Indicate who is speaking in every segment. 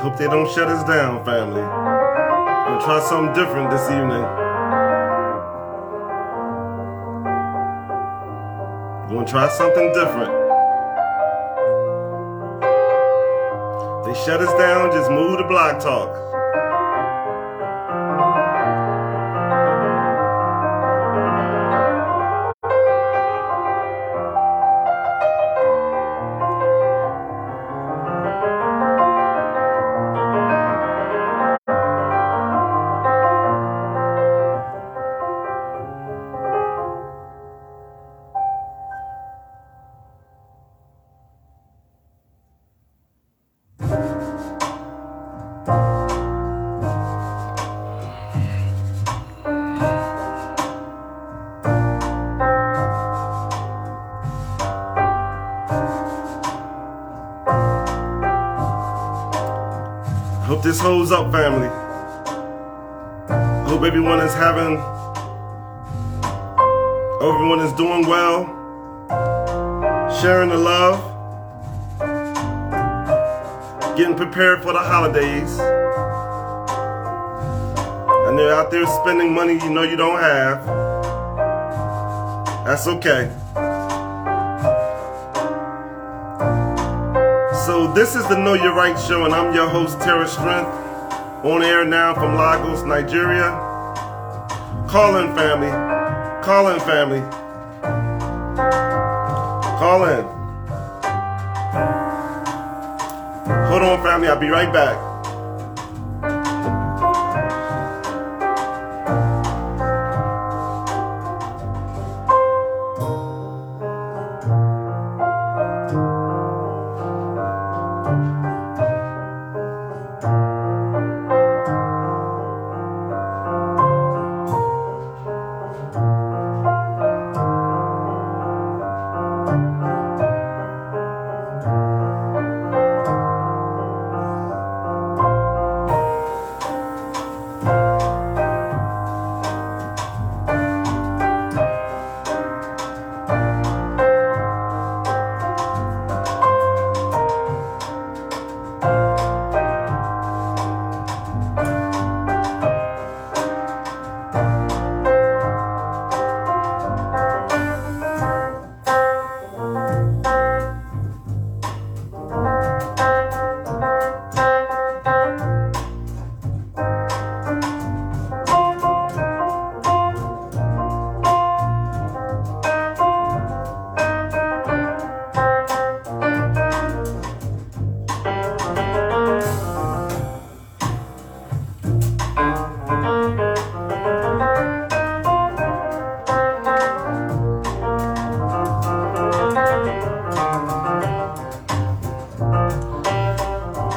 Speaker 1: Hope they don't shut us down, family. I'm gonna try something different this evening. I'm gonna try something different. They shut us down, just move to Blog Talk. Hope this holds up, family. Hope everyone is doing well, sharing the love, getting prepared for the holidays. And they're out there spending money you know you don't have. That's okay. So this is the Know Your Right show, and I'm your host, Terris Strength, on air now from Lagos, Nigeria. Call in, family. Call in, family. Call in. Hold on, family. I'll be right back.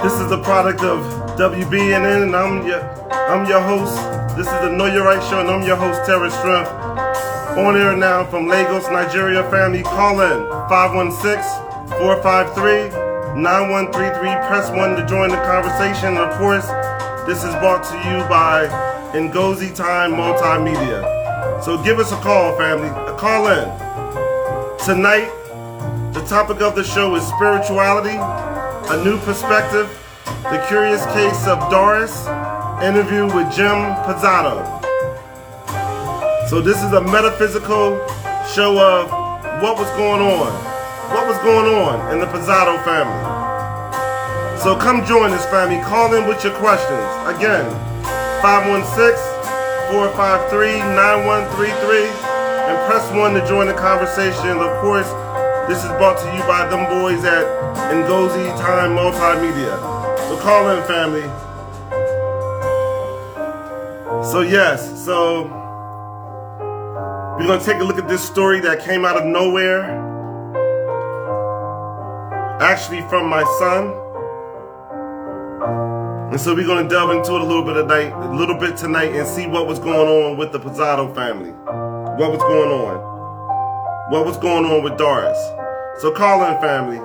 Speaker 1: This is a product of WBNN, and I'm your host. This is the Know Your Right show, and I'm your host, Terris Strength. On air now from Lagos, Nigeria. Family, call in 516-453-9133. Press 1 to join the conversation. And of course, this is brought to you by Ngozi Time Multimedia. So give us a call, family. A call in. Tonight, the topic of the show is spirituality, a new perspective, the curious case of Doris, interview with Joe Pezzato. So this is a metaphysical show of what was going on in the Pezzato family. So come join us, family. Call in with your questions. Again, 516-453-9133, and press 1 to join the conversation. Of course, this is brought to you by them boys at Ngozi Time Multimedia. So call in, family. So we're going to take a look at this story that came out of nowhere. Actually from my son. And so we're going to delve into it a little bit tonight and see what was going on with the Pezzato family. What was going on? What was going on with Doris? So call in, family.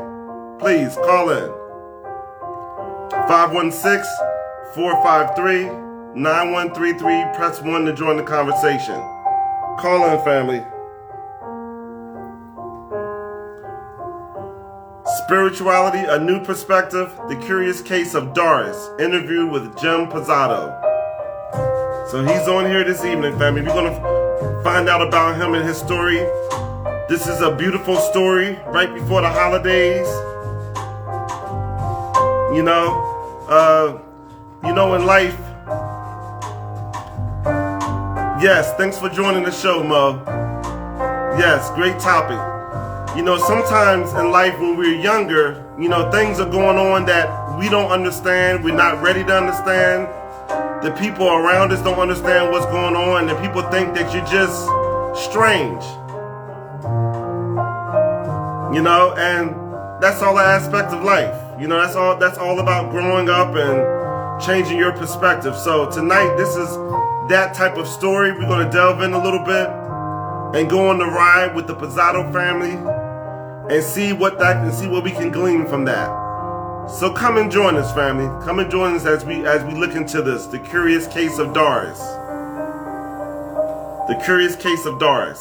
Speaker 1: Please, call in. 516-453-9133. Press 1 to join the conversation. Call in, family. Spirituality, a new perspective, the curious case of Doris, interview with Joe Pezzato. So he's on here this evening, family. We're going to find out about him and his story. This is a beautiful story right before the holidays. You know, in life. Yes, thanks for joining the show, Mo. Yes, great topic. You know, sometimes in life when we're younger, you know, things are going on that we don't understand. We're not ready to understand. The people around us don't understand what's going on. And people think that you're just strange. You know, and that's all an aspect of life. You know, that's all about growing up and changing your perspective. So tonight, this is that type of story. We're going to delve in a little bit and go on the ride with the Pezzato family and see what we can glean from that. So come and join us, family. Come and join us as we look into this, the curious case of Doris. The curious case of Doris.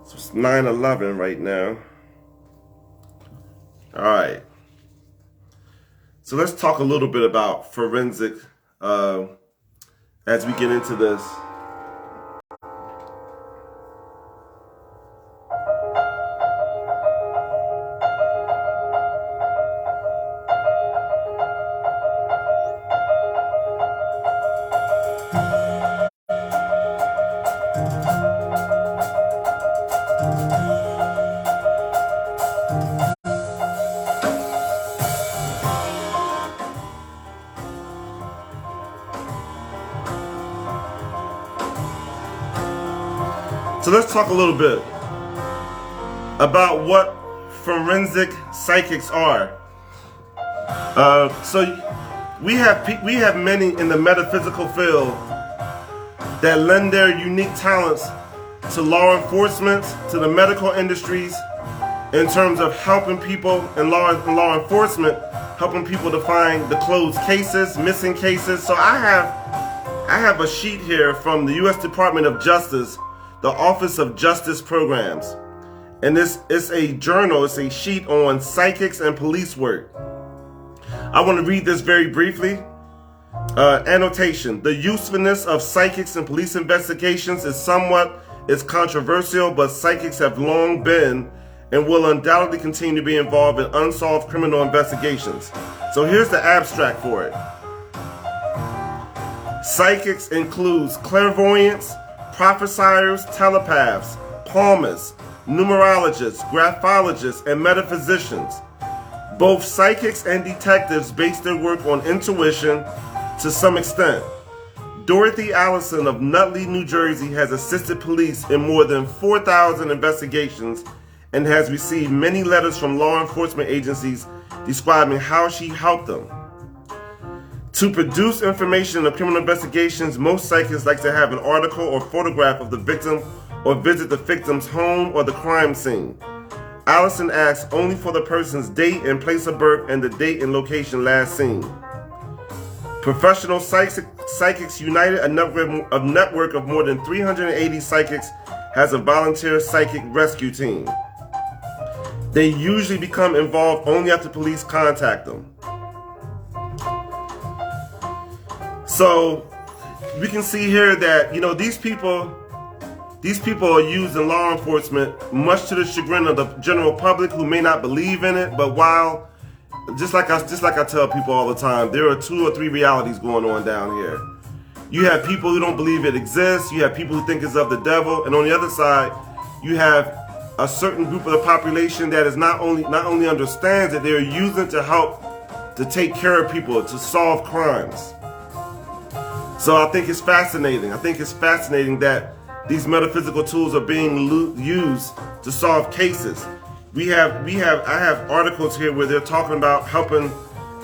Speaker 1: So it's 9/11 right now. All right. So let's talk a little bit about forensic as we get into this. So let's talk a little bit about what forensic psychics are. So we have many in the metaphysical field that lend their unique talents to law enforcement, to the medical industries, in terms of helping people in law enforcement, helping people to find the closed cases, missing cases. So I have a sheet here from the U.S. Department of Justice, the Office of Justice Programs. And this is a journal, it's a sheet on psychics and police work. I want to read this very briefly. Annotation: the usefulness of psychics and police investigations is controversial, but psychics have long been and will undoubtedly continue to be involved in unsolved criminal investigations. So here's the abstract for it. Psychics includes clairvoyants, prophesiers, telepaths, palmists, numerologists, graphologists, and metaphysicians. Both psychics and detectives base their work on intuition to some extent. Dorothy Allison of Nutley, New Jersey has assisted police in more than 4,000 investigations and has received many letters from law enforcement agencies describing how she helped them. To produce information in criminal investigations, most psychics like to have an article or photograph of the victim or visit the victim's home or the crime scene. Allison asks only for the person's date and place of birth and the date and location last seen. Professional Psychics United, a network of more than 380 psychics, has a volunteer psychic rescue team. They usually become involved only after police contact them. So we can see here that, you know, these people are used in law enforcement, much to the chagrin of the general public who may not believe in it. But while, just like I tell people all the time, there are 2 or 3 realities going on down here. You have people who don't believe it exists. You have people who think it's of the devil, and on the other side, you have a certain group of the population that is not only understands that they're using to help to take care of people, to solve crimes. So I think it's fascinating. I think it's fascinating that these metaphysical tools are being used to solve cases. I have articles here where they're talking about helping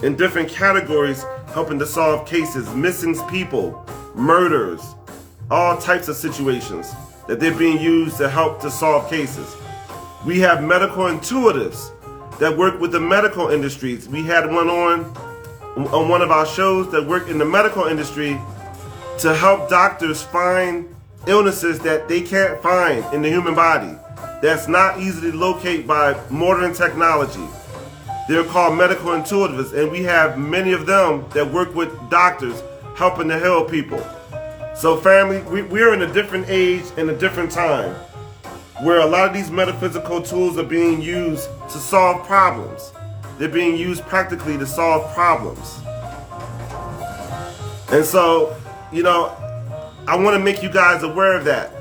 Speaker 1: in different categories, helping to solve cases, missing people, murders, all types of situations that they're being used to help to solve cases. We have medical intuitives that work with the medical industries. We had one on one of our shows that work in the medical industry to help doctors find illnesses that they can't find in the human body. that's not easily located by modern technology. They're called medical intuitivists, and we have many of them that work with doctors helping to heal people. So family, we're in a different age and a different time where a lot of these metaphysical tools are being used to solve problems. They're being used practically to solve problems. And so, you know, I want to make you guys aware of that.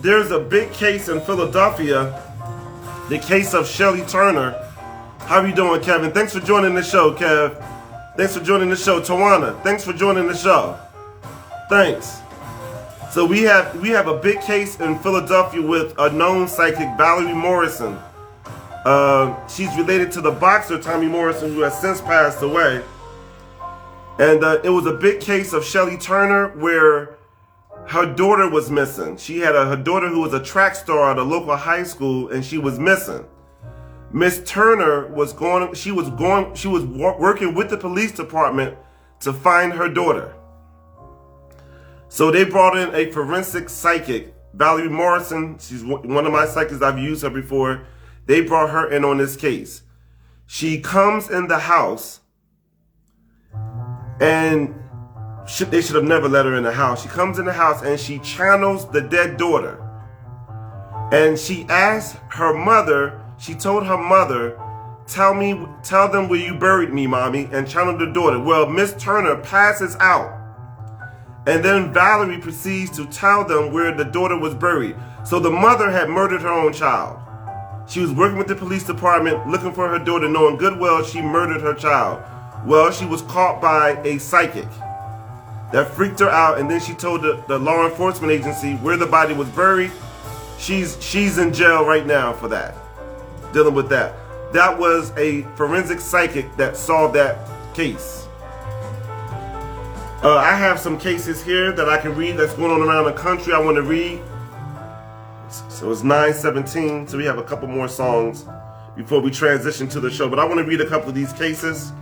Speaker 1: There's a big case in Philadelphia, the case of Shelly Turner. How are you doing, Kevin? Thanks for joining the show, Kev. Thanks for joining the show. Tawana, thanks for joining the show. Thanks. So we have a big case in Philadelphia with a known psychic, Valerie Morrison. She's related to the boxer Tommy Morrison, who has since passed away. And it was a big case of Shelly Turner where her daughter was missing. She had her daughter who was a track star at a local high school, and she was missing. Miss Turner was working with the police department to find her daughter. So they brought in a forensic psychic, Valerie Morrison. She's one of my psychics. I've used her before. They brought her in on this case. She comes in the house, and they should have never let her in the house. She comes in the house and she channels the dead daughter. And she asked her mother, she told her mother, tell them where you buried me, mommy, and channeled the daughter. Well, Miss Turner passes out. And then Valerie proceeds to tell them where the daughter was buried. So the mother had murdered her own child. She was working with the police department, looking for her daughter, knowing good well she murdered her child. Well, she was caught by a psychic that freaked her out, and then she told the law enforcement agency where the body was buried. She's in jail right now for that, dealing with that. That was a forensic psychic that solved that case. I have some cases here that I can read that's going on around the country I want to read. So it's 9:17, so we have a couple more songs before we transition to the show. But I want to read a couple of these cases.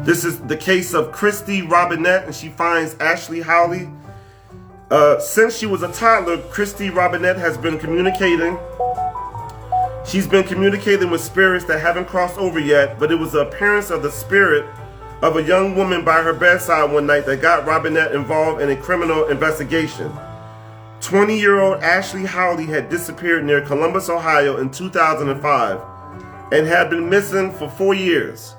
Speaker 1: This is the case of Christy Robinette, and she finds Ashley Howley. Since she was a toddler, Christy Robinette has been communicating. She's been communicating with spirits that haven't crossed over yet, but it was the appearance of the spirit of a young woman by her bedside one night that got Robinette involved in a criminal investigation. 20-year-old Ashley Howley had disappeared near Columbus, Ohio in 2005 and had been missing for 4 years.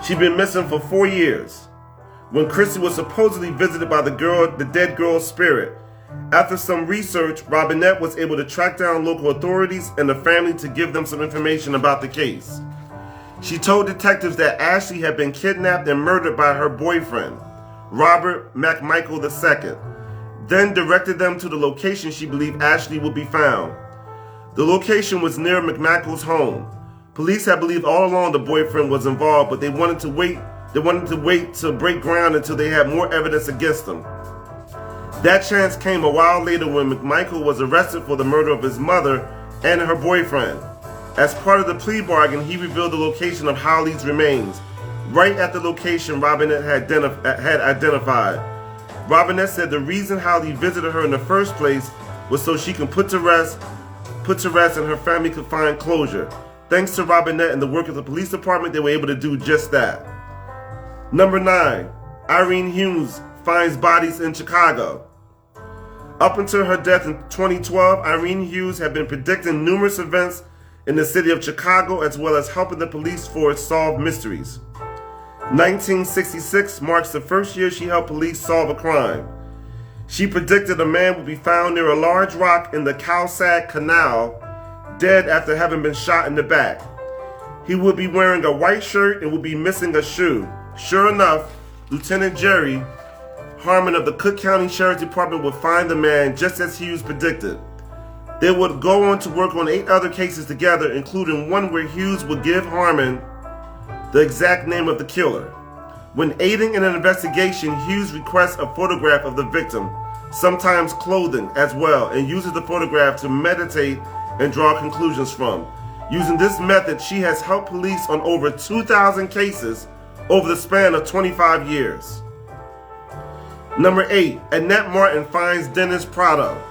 Speaker 1: She'd been missing for 4 years when Christy was supposedly visited by the dead girl's spirit. After some research, Robinette was able to track down local authorities and the family to give them some information about the case. She told detectives that Ashley had been kidnapped and murdered by her boyfriend, Robert McMichael II, then directed them to the location she believed Ashley would be found. The location was near McMichael's home. Police had believed all along the boyfriend was involved, but they wanted to wait to break ground until they had more evidence against him. That chance came a while later when McMichael was arrested for the murder of his mother and her boyfriend. As part of the plea bargain, he revealed the location of Howley's remains, right at the location Robinette had identified. Robinette said the reason Howley visited her in the first place was so she can put to rest and her family could find closure. Thanks to Robinette and the work of the police department, they were able to do just that. Number 9, Irene Hughes finds bodies in Chicago. Up until her death in 2012, Irene Hughes had been predicting numerous events in the city of Chicago, as well as helping the police force solve mysteries. 1966 marks the first year she helped police solve a crime. She predicted a man would be found near a large rock in the Cowsag Canal, dead after having been shot in the back. He would be wearing a white shirt and would be missing a shoe. Sure enough, Lieutenant Jerry Harmon of the Cook County Sheriff's Department would find the man just as Hughes predicted. They would go on to work on 8 other cases together, including one where Hughes would give Harmon the exact name of the killer. When aiding in an investigation, Hughes requests a photograph of the victim, sometimes clothing as well, and uses the photograph to meditate and draw conclusions from. Using this method, she has helped police on over 2,000 cases over the span of 25 years. Number 8, Annette Martin finds Dennis Prado.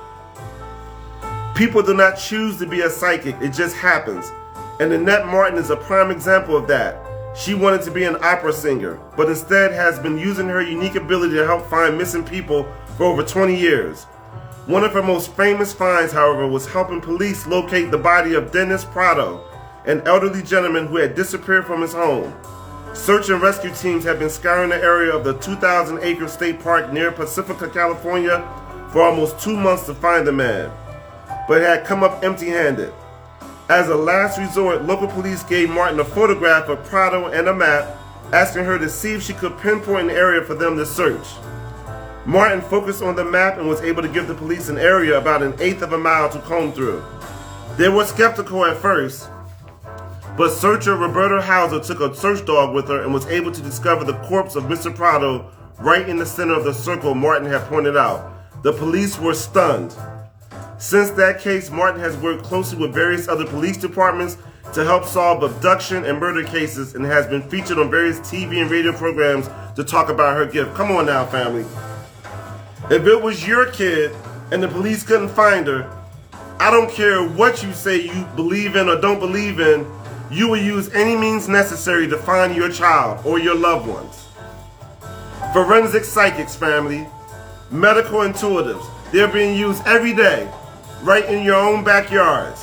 Speaker 1: People do not choose to be a psychic, it just happens. And Annette Martin is a prime example of that. She wanted to be an opera singer, but instead has been using her unique ability to help find missing people for over 20 years. One of her most famous finds, however, was helping police locate the body of Dennis Prado, an elderly gentleman who had disappeared from his home. Search and rescue teams have been scouring the area of the 2,000-acre state park near Pacifica, California, for almost 2 months to find the man, but had come up empty-handed. As a last resort, local police gave Martin a photograph of Prado and a map, asking her to see if she could pinpoint an area for them to search. Martin focused on the map and was able to give the police an area about 1/8 of a mile to comb through. They were skeptical at first, but searcher Roberta Hauser took a search dog with her and was able to discover the corpse of Mr. Prado right in the center of the circle Martin had pointed out. The police were stunned. Since that case, Martin has worked closely with various other police departments to help solve abduction and murder cases and has been featured on various TV and radio programs to talk about her gift. Come on now, family. If it was your kid and the police couldn't find her, I don't care what you say you believe in or don't believe in, you will use any means necessary to find your child or your loved ones. Forensic psychics, family. Medical intuitives. They're being used every day, right in your own backyards.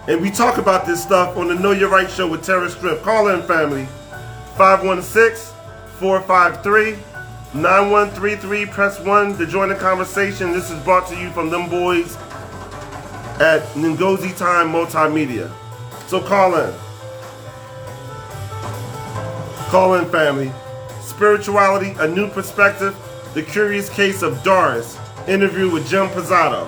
Speaker 1: And we talk about this stuff on the Know Your Right show with Terris Strength. Call in, family. 516-453-9133. Press 1 to join the conversation. This is brought to you from them boys at Ngozi Time Multimedia. So call in. Call in, family. Spirituality, a new perspective. The Curious Case of Doris. Interview with Joe Pezzato.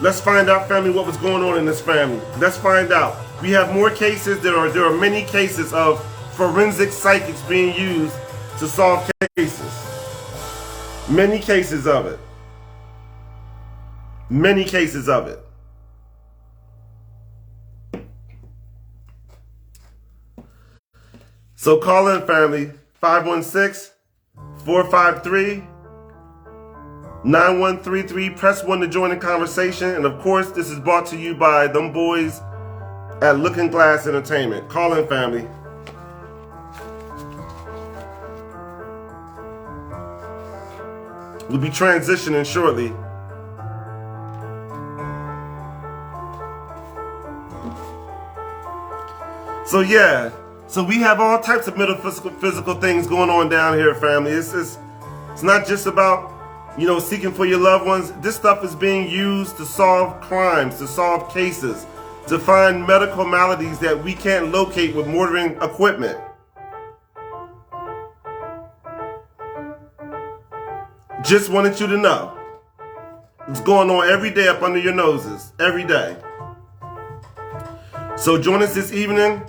Speaker 1: Let's find out, family, what was going on in this family. Let's find out. We have more cases. There are many cases of forensic psychics being used to solve cases. Many cases of it. Many cases of it. So call in, family. 516-453-9133. Press 1 to join the conversation. And of course, this is brought to you by them boys at Looking Glass Entertainment. Call in, family. We'll be transitioning shortly. So yeah, so we have all types of metaphysical things going on down here, family. It's not just about, seeking for your loved ones. This stuff is being used to solve crimes, to solve cases, to find medical maladies that we can't locate with modern equipment. Just wanted you to know. It's going on every day up under your noses. Every day. So join us this evening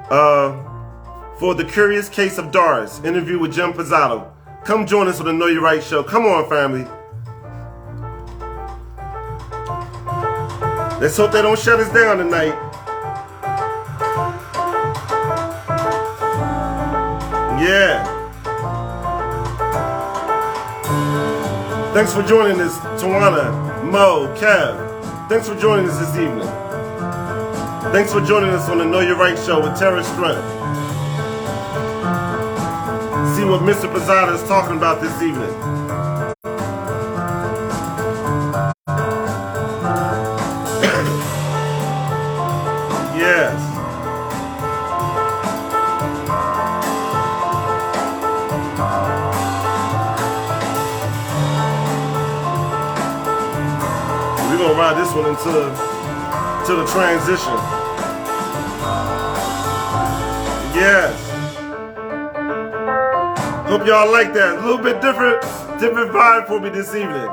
Speaker 1: for The Curious Case of Doris. Interview with Joe Pezzato. Come join us on the Know Your Right show. Come on, family. Let's hope they don't shut us down tonight. Yeah. Thanks for joining us, Tawana, Mo, Kev. Thanks for joining us this evening. Thanks for joining us on the Know Your Right show with Terris Strength. See what Mr. Pezzato is talking about this evening. Yes. We're going to ride this one into the transition. Yes. Hope y'all like that. A little bit different vibe for me this evening.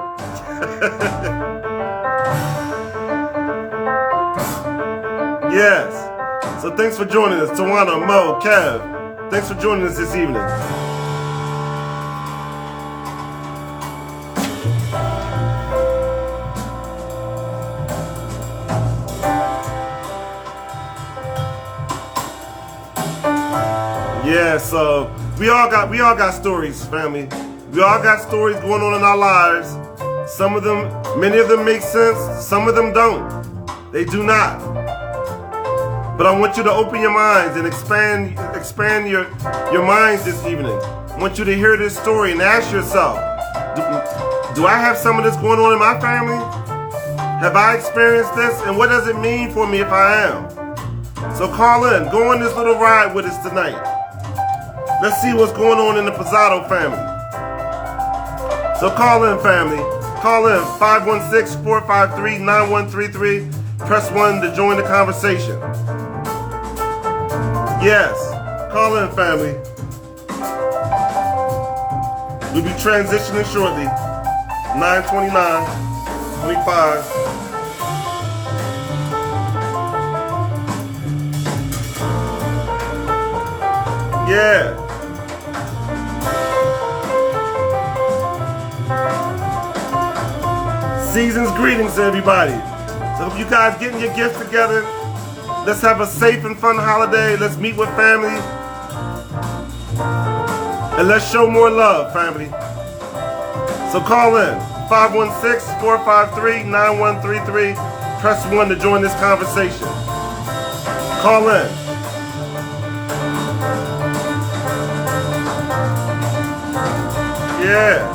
Speaker 1: Yes. So thanks for joining us, Tawana, Mo, Kev. Thanks for joining us this evening. Yeah, so we all got stories, family. We all got stories going on in our lives. Some of them Many of them make sense, some of them don't. They do not. But I want you to open your minds and expand your minds this evening. I want you to hear this story and ask yourself, do I have some of this going on in my family? Have I experienced this? And what does it mean for me if I am? So call in. Go on this little ride with us tonight. Let's see what's going on in the Pezzato family. So call in, family. Call in 516-453-9133. Press 1 to join the conversation. Yes, call in, family. We'll be transitioning shortly. 929-25. Yeah. Season's greetings to everybody. So if you guys getting your gifts together, let's have a safe and fun holiday. Let's meet with family. And let's show more love, family. So call in 516-453-9133. Press 1 to join this conversation. Call in. Yeah.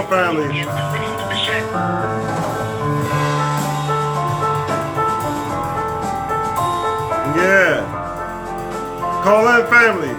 Speaker 1: Family. Yeah. Call in, family.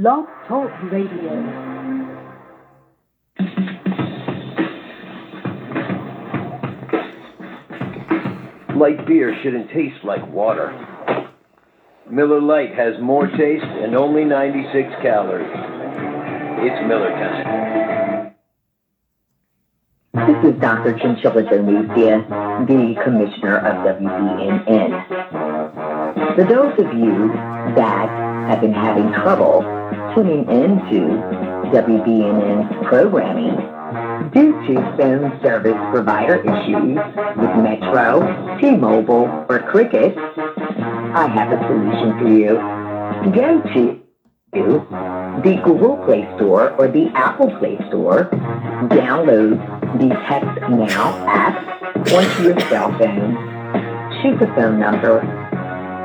Speaker 2: Blog Talk Radio.
Speaker 3: Light beer shouldn't taste like water. Miller Lite has more taste and only 96 calories. It's Miller time.
Speaker 4: This is Dr. Chinchilla Donesia, the Commissioner of WBNN. For those of you that have been having trouble tuning into WBNN's programming due to phone service provider issues with Metro, T-Mobile, or Cricket, I have a solution for you. Go to the Google Play Store or the Apple Play Store, download the Text Now app onto your cell phone, choose a phone number,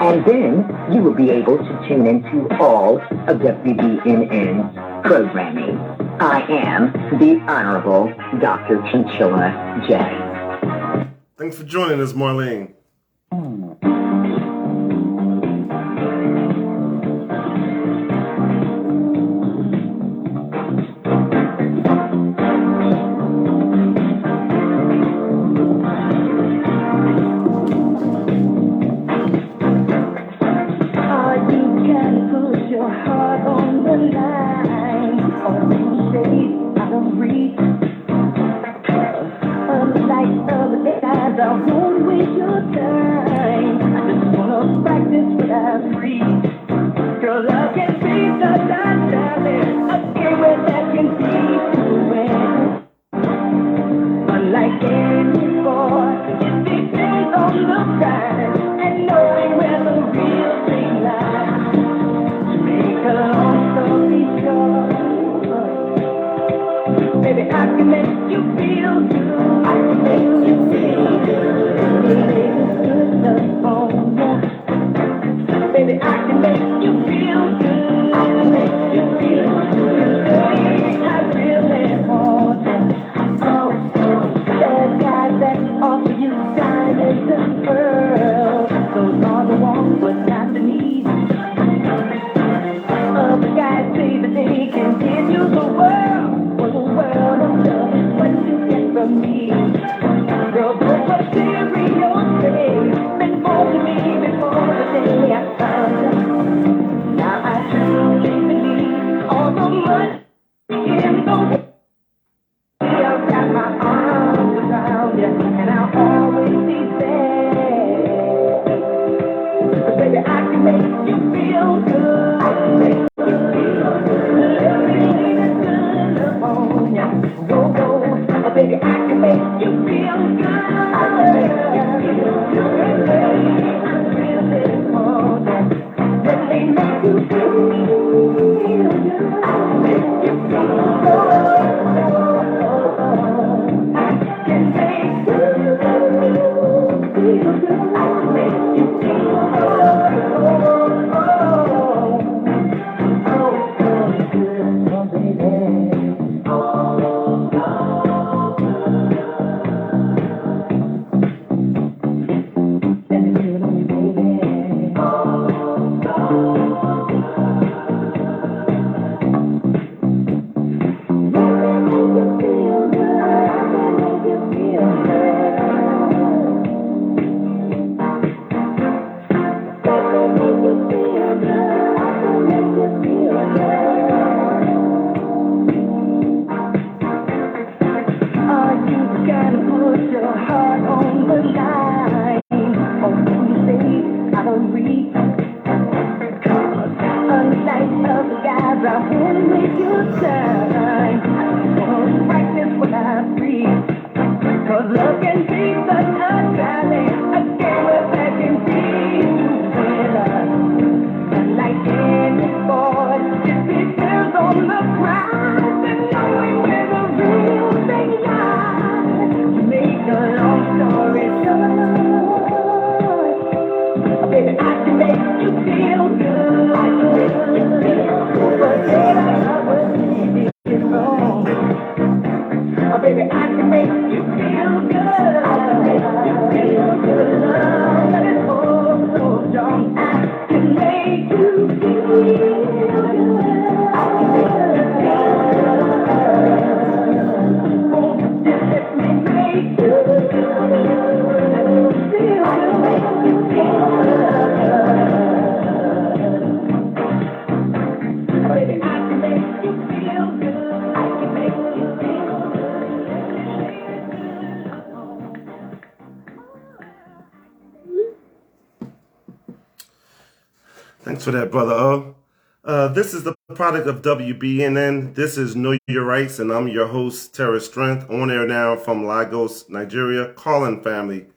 Speaker 4: and then you will be able to tune into all of WBNN's programming. I am the Honorable Dr. Chinchilla J.
Speaker 1: Thanks for joining us, Marlene.
Speaker 5: Baby, I can make you feel good. I can make you feel good.
Speaker 1: Thanks for that, Brother O. This is the product of WBNN. This is Know Your Rights, and I'm your host, Terris Strength, on air now from Lagos, Nigeria. Call-in family,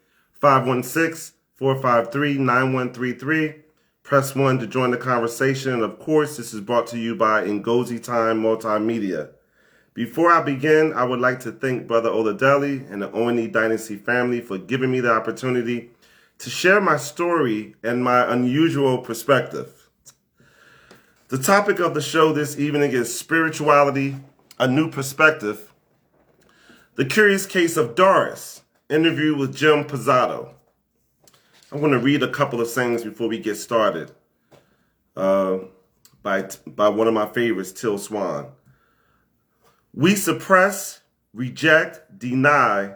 Speaker 1: 516-453-9133. Press 1 to join the conversation. And of course, this is brought to you by Ngozi Time Multimedia. Before I begin, I would like to thank Brother Oladeli and the O&E Dynasty family for giving me the opportunity to share my story and my unusual perspective. The topic of the show this evening is spirituality, a new perspective. The curious case of Doris, interview with Joe Pezzato. I'm going to read a couple of things before we get started by one of my favorites, Till Swan. We suppress, reject, deny,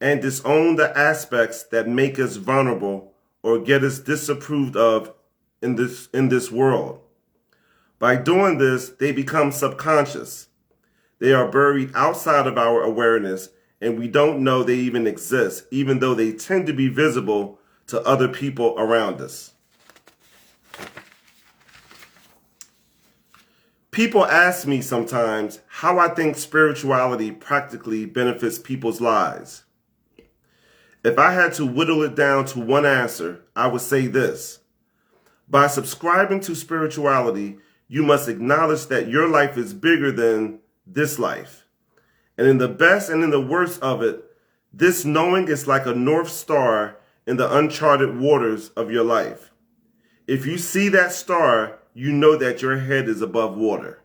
Speaker 1: and disown the aspects that make us vulnerable or get us disapproved of in this world. By doing this, they become subconscious. They are buried outside of our awareness, and we don't know they even exist, even though they tend to be visible to other people around us. People ask me sometimes how I think spirituality practically benefits people's lives. If I had to whittle it down to one answer, I would say this. By subscribing to spirituality, you must acknowledge that your life is bigger than this life. And in the best and in the worst of it, this knowing is like a North Star in the uncharted waters of your life. If you see that star, you know that your head is above water.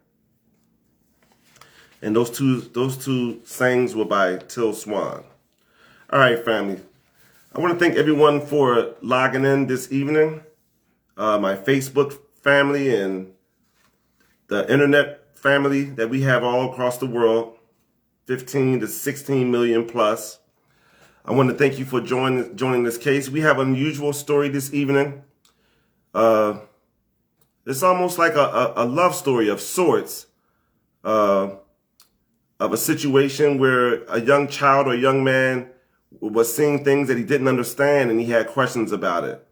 Speaker 1: And those two sayings were by Till Swan. All right, family. I want to thank everyone for logging in this evening. My Facebook family and the internet family that we have all across the world, 15 to 16 million plus. I want to thank you for joining this case. We have an unusual story this evening. It's almost like a love story of sorts, of a situation where a young child or a young man was seeing things that he didn't understand and he had questions about it.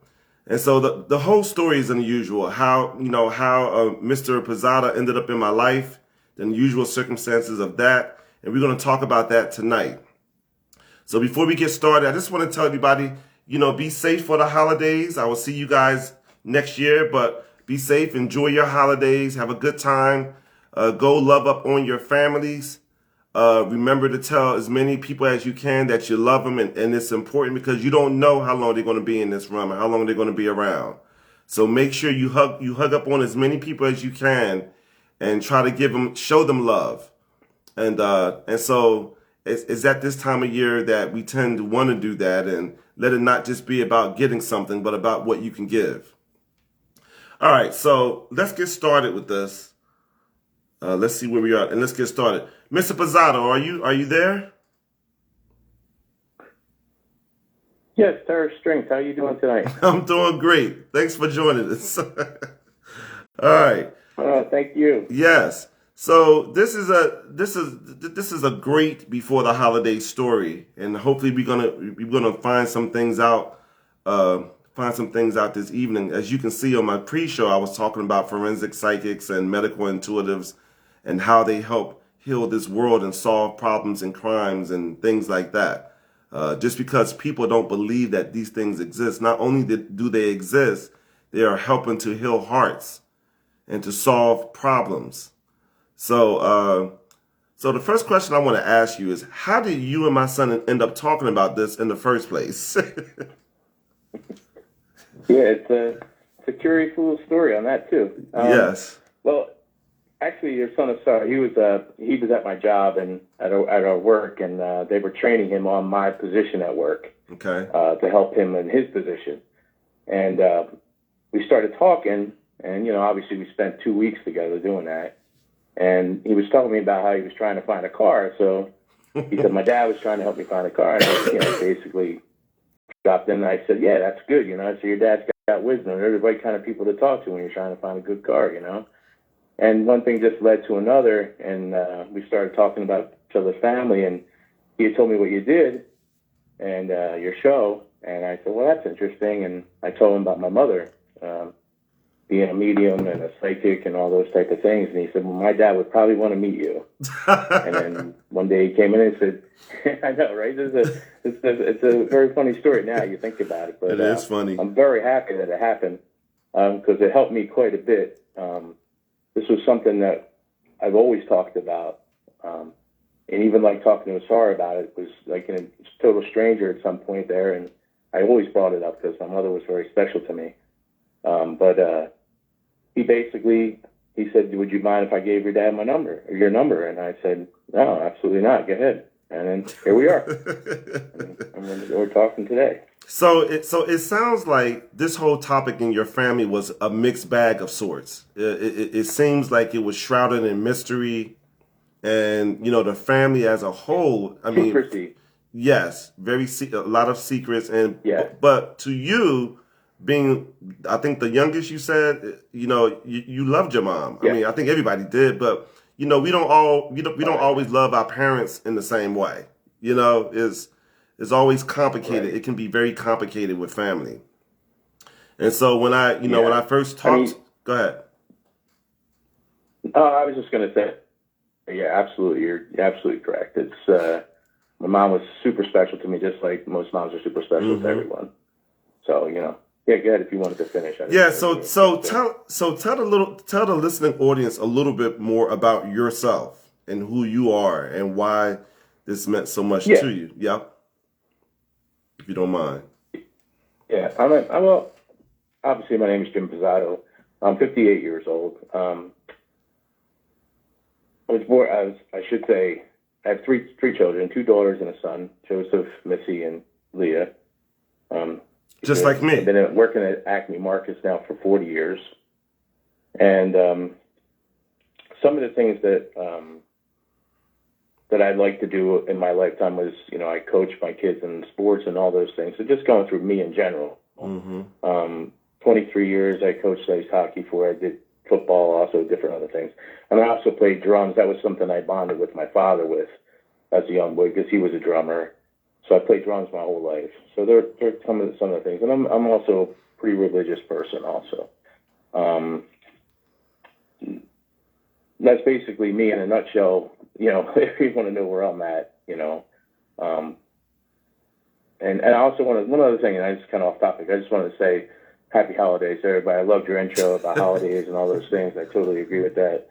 Speaker 1: And so the whole story is unusual. How Mr. Pezzato ended up in my life, the unusual circumstances of that, and we're going to talk about that tonight. So before we get started, I just want to tell everybody, be safe for the holidays. I will see you guys next year, but be safe, enjoy your holidays, have a good time, go love up on your families. Remember to tell as many people as you can that you love them, and it's important because you don't know how long they're going to be in this room and how long they're going to be around. So make sure you hug up on as many people as you can and try to show them love. And so it's at this time of year that we tend to want to do that and let it not just be about getting something, but about what you can give. All right, so let's get started with this. Let's see where we are, and let's get started. Mr. Pezzato, are you there?
Speaker 5: Yes, Terris Strength. How are you doing tonight?
Speaker 1: I'm doing great. Thanks for joining us. All right.
Speaker 5: Thank you.
Speaker 1: Yes. So this is a great before the holiday story, and hopefully we're gonna find some things out. This evening. As you can see on my pre-show, I was talking about forensic psychics and medical intuitives and how they help heal this world and solve problems and crimes and things like that. Just because people don't believe that these things exist, not only do they exist, they are helping to heal hearts and to solve problems. So the first question I want to ask you is, how did you and my son end up talking about this in the first place?
Speaker 5: Yeah, it's a curious little story on that too.
Speaker 1: Yes.
Speaker 5: Well, actually, your son is sorry. He was at my job and at our work, and they were training him on my position at work.
Speaker 1: Okay.
Speaker 5: To help him in his position, and we started talking, and obviously we spent 2 weeks together doing that. And he was telling me about how he was trying to find a car. So he said my dad was trying to help me find a car, and I basically dropped in and I said, yeah, that's good, so your dad's got wisdom. They're the right kind of people to talk to when you're trying to find a good car, And one thing just led to another, and we started talking about each other's family, and he had told me what you did and your show, and I said, well, that's interesting, and I told him about my mother. being a medium and a psychic and all those type of things. And he said, well, my dad would probably want to meet you. And then one day he came in and said, I know, right? It's a very funny story now you think about it. But
Speaker 1: it is funny.
Speaker 5: I'm very happy that it happened because it helped me quite a bit. This was something that I've always talked about. And even like talking to Asar about it was like a total stranger at some point there. And I always brought it up because my mother was very special to me. But he said, would you mind if I gave your dad your number? And I said, no, absolutely not. Go ahead. And then here we are. and we're talking today.
Speaker 1: So it sounds like this whole topic in your family was a mixed bag of sorts. It seems like it was shrouded in mystery, and the family as a whole. I mean,
Speaker 5: secrecy.
Speaker 1: Yes, a lot of secrets, and
Speaker 5: yeah.
Speaker 1: But to you, being, I think the youngest, you said, you loved your mom.
Speaker 5: Yeah.
Speaker 1: I mean, I think everybody did, but we don't always love our parents in the same way. It's always complicated.
Speaker 5: Right.
Speaker 1: It can be very complicated with family. And so when when I first talked, go ahead.
Speaker 5: I was just going to say, yeah, absolutely. You're absolutely correct. It's, my mom was super special to me, just like most moms are super special to everyone. So, yeah, go ahead if you wanted to finish.
Speaker 1: Yeah, so tell the listening audience a little bit more about yourself and who you are and why this meant so much to you. Yeah, if you don't mind.
Speaker 5: Yeah, well, obviously my name is Jim Pezzato. I'm 58 years old. I was born. I should say, I have three children, 2 daughters and a son, Joseph, Missy, and Leah.
Speaker 1: Just like me.
Speaker 5: I've been working at Acme Markets now for 40 years. And some of the things that I'd like to do in my lifetime was, I coach my kids in sports and all those things. So just going through me in general. 23 years I coached ice hockey I did football, also different other things. And I also played drums. That was something I bonded with my father with as a young boy because he was a drummer. So I played drums my whole life. So they're some of the things. And I'm also a pretty religious person also. That's basically me in a nutshell, if you want to know where I'm at, And I also one other thing, and I just kind of off topic, I just wanted to say happy holidays to everybody. I loved your intro about holidays and all those things. I totally agree with that.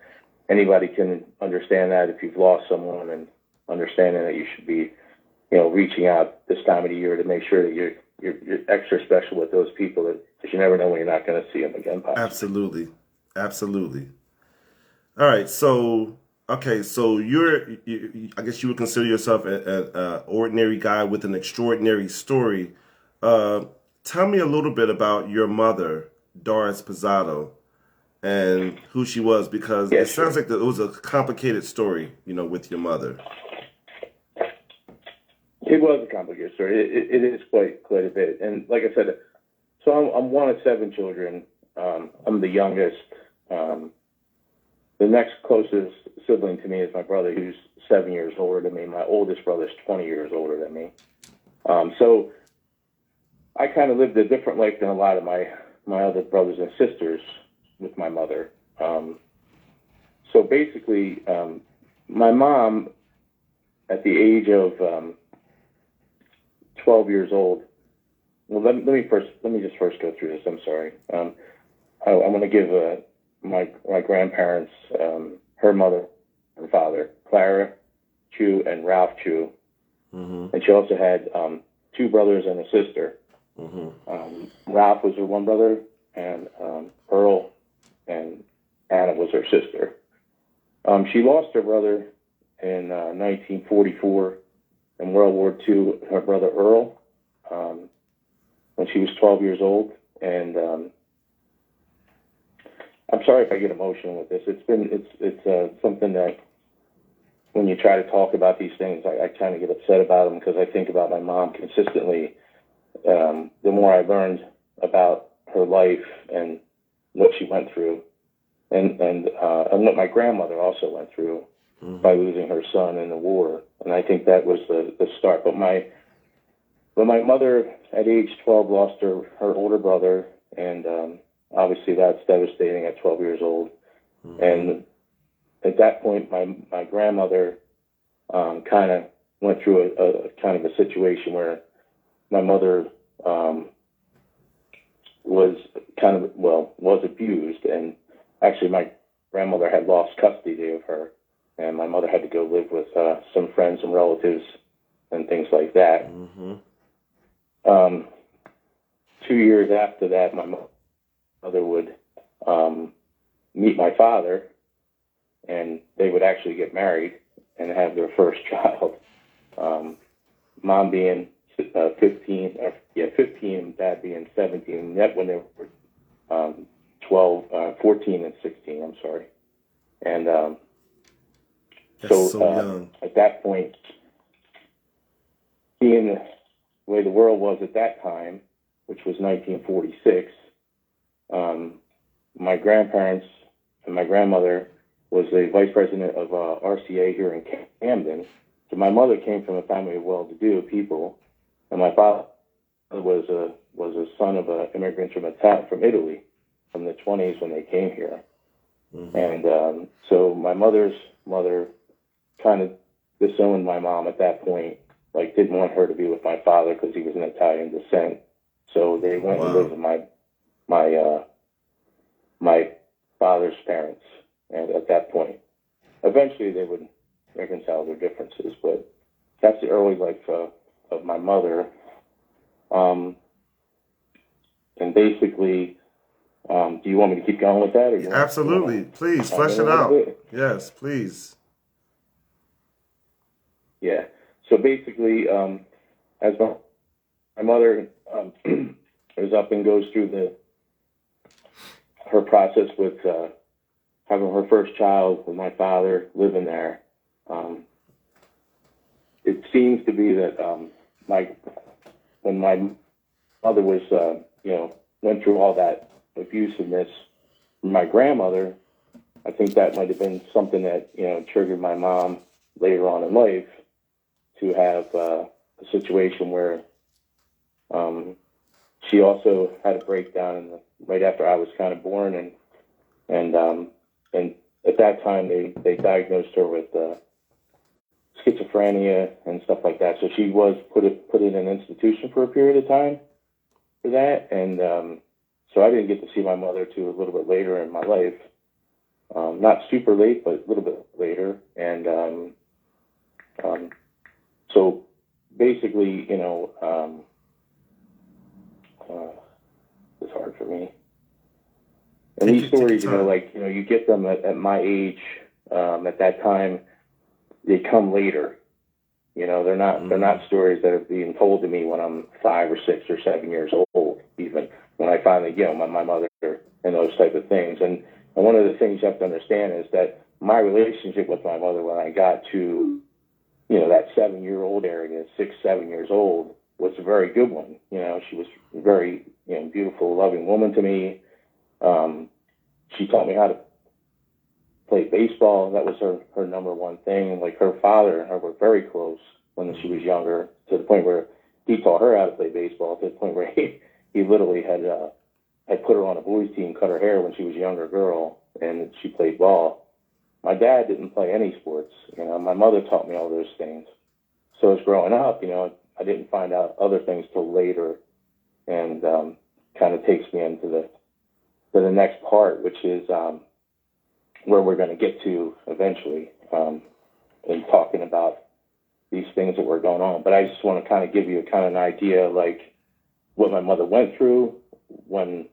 Speaker 5: Anybody can understand that if you've lost someone and understanding that you should be, reaching out this time of the year to make sure that you're extra special with those people because you never know when you're not going to see them again. Possibly.
Speaker 1: Absolutely. All right. So, okay. So I guess you would consider yourself an ordinary guy with an extraordinary story. Tell me a little bit about your mother, Doris Pezzato, and who she was, because it sounds like it was a complicated story, with your mother.
Speaker 5: It was a complicated story. It is quite a bit. And like I said, so I'm one of 7 children. I'm the youngest. The next closest sibling to me is my brother, who's 7 years older than me. My oldest brother is 20 years older than me. So I kind of lived a different life than a lot of my other brothers and sisters with my mother. So basically, my mom, at the age of 12 years old. Well, let me just first go through this. I'm sorry. I want to give my grandparents, her mother and father, Clara Chu and Ralph Chu, and she also had 2 brothers and a sister. Ralph was her one brother, and Earl and Anna was her sister. She lost her brother in 1944. In World War II, her brother Earl, when she was 12 years old. And I'm sorry if I get emotional with this. It's something that when you try to talk about these things, I kind of get upset about them because I think about my mom consistently. The more I learned about her life and what she went through, and what my grandmother also went through by losing her son in the war. And I think that was the start. But my mother, at age 12, lost her older brother, and obviously that's devastating at 12 years old. Mm-hmm. And at that point, my grandmother kind of went through a kind of a situation where my mother was abused, and actually my grandmother had lost custody of her, and my mother had to go live with some friends and relatives and things like that.
Speaker 1: Mm-hmm.
Speaker 5: 2 years after that, my mother would meet my father, and they would actually get married and have their first child. Mom being 15, and Dad being 17. That when they were 14 and 16. I'm sorry. And so
Speaker 1: young.
Speaker 5: At that point, being the way the world was at that time, which was 1946, my grandparents and my grandmother was the vice president of RCA here in Camden. So my mother came from a family of well-to-do people, and my father was a son of immigrants from Italy, from the 20s when they came here. Mm-hmm. And so my mother's mother kind of disowned my mom at that point, like didn't want her to be with my father because he was an Italian descent. So they went and lived with my father's parents. And at that point, eventually they would reconcile their differences. But that's the early life of my mother. And basically, do you want me to keep going with that? Or
Speaker 1: Absolutely. Please, flesh it out. Yes, please.
Speaker 5: Yeah. So basically, as my mother goes up and goes through her process with having her first child with my father living there, it seems to be that when my mother was, went through all that abusiveness, my grandmother, I think that might have been something that, triggered my mom later on in life to have a situation where she also had a breakdown right after I was kind of born, and at that time they diagnosed her with schizophrenia and stuff like that. So she was put in an institution for a period of time for that, and so I didn't get to see my mother till a little bit later in my life, not super late, but a little bit later, and so basically, it's hard for me. And these stories, you get them at my age, at that time, they come later. They're not stories that are being told to me when I'm 5 or 6 or 7 years old, even when I finally, my mother and those type of things. And one of the things you have to understand is that my relationship with my mother when I got to, that 7-year-old area, 6, 7 years old, was a very good one. She was a very, beautiful, loving woman to me. She taught me how to play baseball. That was her number one thing. Like her father and her were very close when she was younger, to the point where he taught her how to play baseball, to the point where he literally had put her on a boys team, cut her hair when she was a younger girl, and she played ball. My dad didn't play any sports. My mother taught me all those things. So as growing up, I didn't find out other things till later, and kind of takes me into the next part, which is where we're going to get to eventually, in talking about these things that were going on. But I just want to kind of give you an idea, like what my mother went through when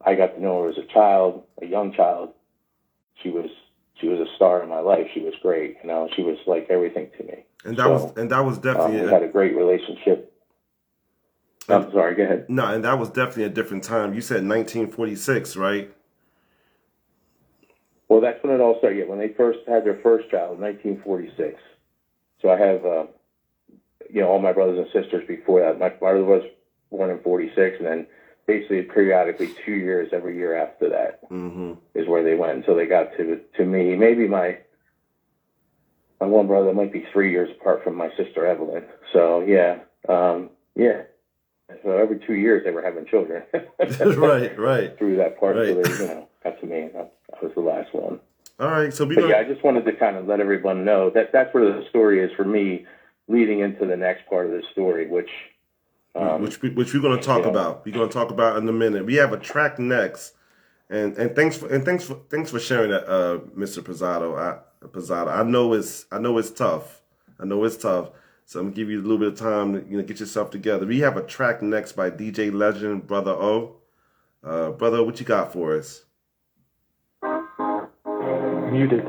Speaker 5: I got to know her as a child, a young child. She was a star in my life. She was great. She was like everything to me. And
Speaker 1: that was definitely
Speaker 5: we had a great relationship. I'm sorry, go ahead.
Speaker 1: No, and that was definitely a different time. You said 1946, right?
Speaker 5: Well, that's when it all started. Yeah, when they first had their first child, 1946. So I have, all my brothers and sisters before that. My brother was born in 46, and then basically periodically 2 years every year after that is where they went until they got to me. Maybe my one brother might be 3 years apart from my sister Evelyn. So yeah. So every 2 years they were having children.
Speaker 1: right.
Speaker 5: Through that part,
Speaker 1: Right.
Speaker 5: so they, got to me, and I was the last one.
Speaker 1: All right, so
Speaker 5: I just wanted to kind of let everyone know that that's where the story is for me, leading into the next part of the story, which
Speaker 1: we're going to talk about. We're going to talk about in a minute. We have a track next, and thanks for sharing that, Mr. Pezzato. I know it's tough. So I'm gonna give you a little bit of time to get yourself together. We have a track next by DJ Legend, Brother O. Brother, what you got for us?
Speaker 6: Muted.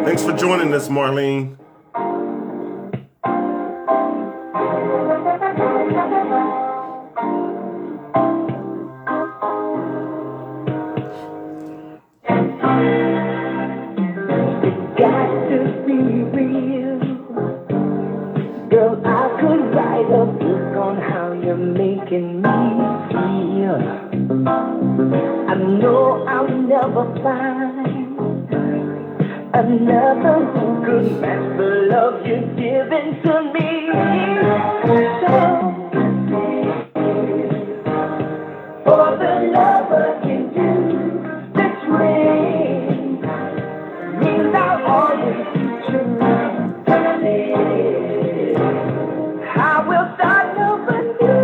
Speaker 1: Thanks for joining us, Marlene.
Speaker 7: Making me feel I know I'll never find another who could match the love you're giving to me. So, for the lover in you, this ring means I'll always be true. I will start loving you.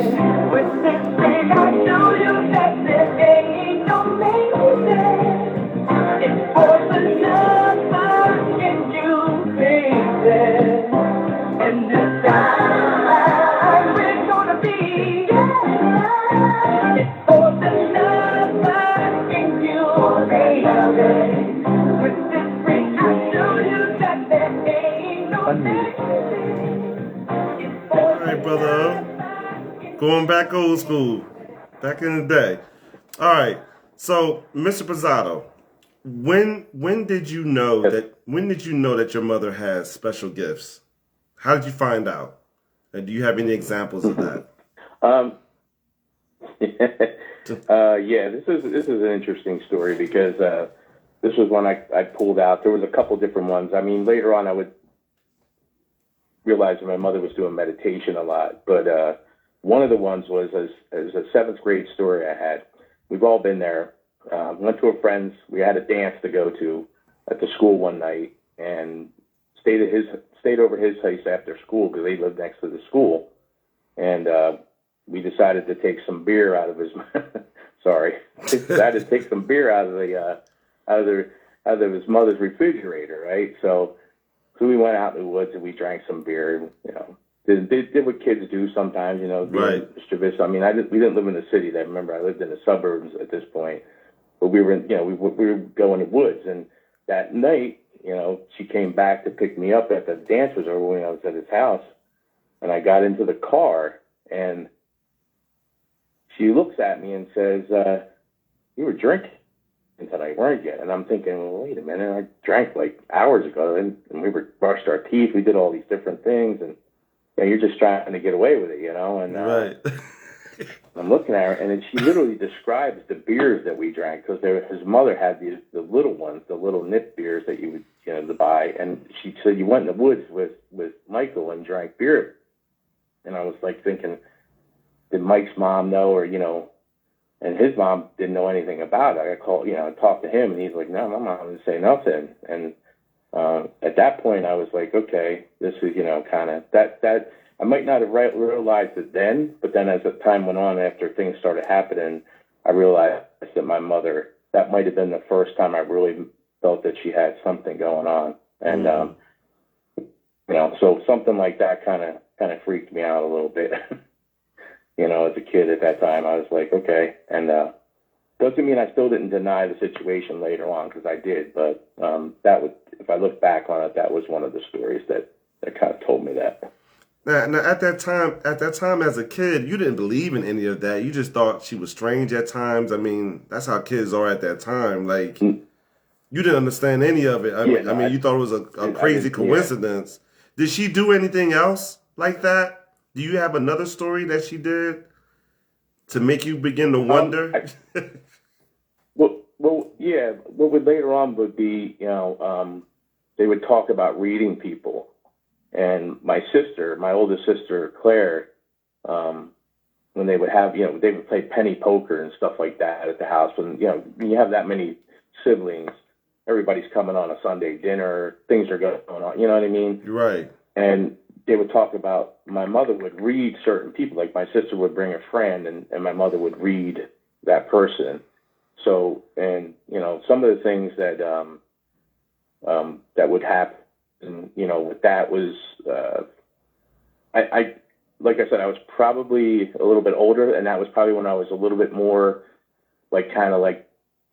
Speaker 7: With this ring, I show you that there ain't no maintenance. It's for the lover in you, baby. And this time we're gonna be, yeah. It's for the lover in you, baby. With this ring, I show you that there ain't no maintenance.
Speaker 1: All right, brother. Going back old school, back in the day. All right. So, Mr. Pezzato, when did you know that your mother has special gifts? How did you find out? And do you have any examples of that?
Speaker 5: Yeah, this is an interesting story because this was one I pulled out. There was a couple different ones. I mean, later on I would realize that my mother was doing meditation a lot, but one of the ones was as a 7th grade story I had. We've all been there. Went to a friend's. We had a dance to go to at the school one night, and stayed over his house after school because they lived next to the school. And we decided to take some beer out of his. Decided to take some beer out of his mother's refrigerator, right? So we went out in the woods and we drank some beer. You know, did what kids do sometimes. You know,
Speaker 1: right?
Speaker 5: Mischievous. I mean, we didn't live in the city. I remember I lived in the suburbs at this point. But we were, we were going to the woods, and that night, she came back to pick me up after the dance was over when I was at his house, and I got into the car, and she looks at me and says, "You were drinking tonight, weren't you?" And I'm thinking, well, wait a minute, I drank like hours ago, and we brushed our teeth, we did all these different things, and you're just trying to get away with it, And
Speaker 1: right.
Speaker 5: I'm looking at her, and then she literally describes the beers that we drank because his mother had the little ones, the little nip beers that you would to buy, and she said you went in the woods with Michael and drank beer, and I was like thinking, did Mike's mom know, or and his mom didn't know anything about it. I called, I talked to him, and he's like, no, my mom didn't say nothing, and at that point I was like, okay, this is kind of that. I might not have realized it then, but then as the time went on, after things started happening, I realized that my mother, that might have been the first time I really felt that she had something going on. And, so something like that kind of freaked me out a little bit. As a kid at that time, I was like, okay. And doesn't mean I still didn't deny the situation later on, because I did. But if I look back on it, that was one of the stories that kind of told me that.
Speaker 1: Now, at that time as a kid, you didn't believe in any of that. You just thought she was strange at times. I mean, that's how kids are at that time. Like, you didn't understand any of it. I mean, you thought it was a crazy coincidence. Yeah. Did she do anything else like that? Do you have another story that she did to make you begin to wonder?
Speaker 5: Well, yeah. What would later on would be, they would talk about reading people. And my oldest sister, Claire, when they would have, they would play penny poker and stuff like that at the house. When, when you have that many siblings, everybody's coming on a Sunday dinner, things are going on, you know what I mean?
Speaker 1: Right.
Speaker 5: And they would talk about, my mother would read certain people, like my sister would bring a friend and my mother would read that person. So, and, some of the things that, that would happen, and, with that was, I like I said, I was probably a little bit older, and that was probably when I was a little bit more,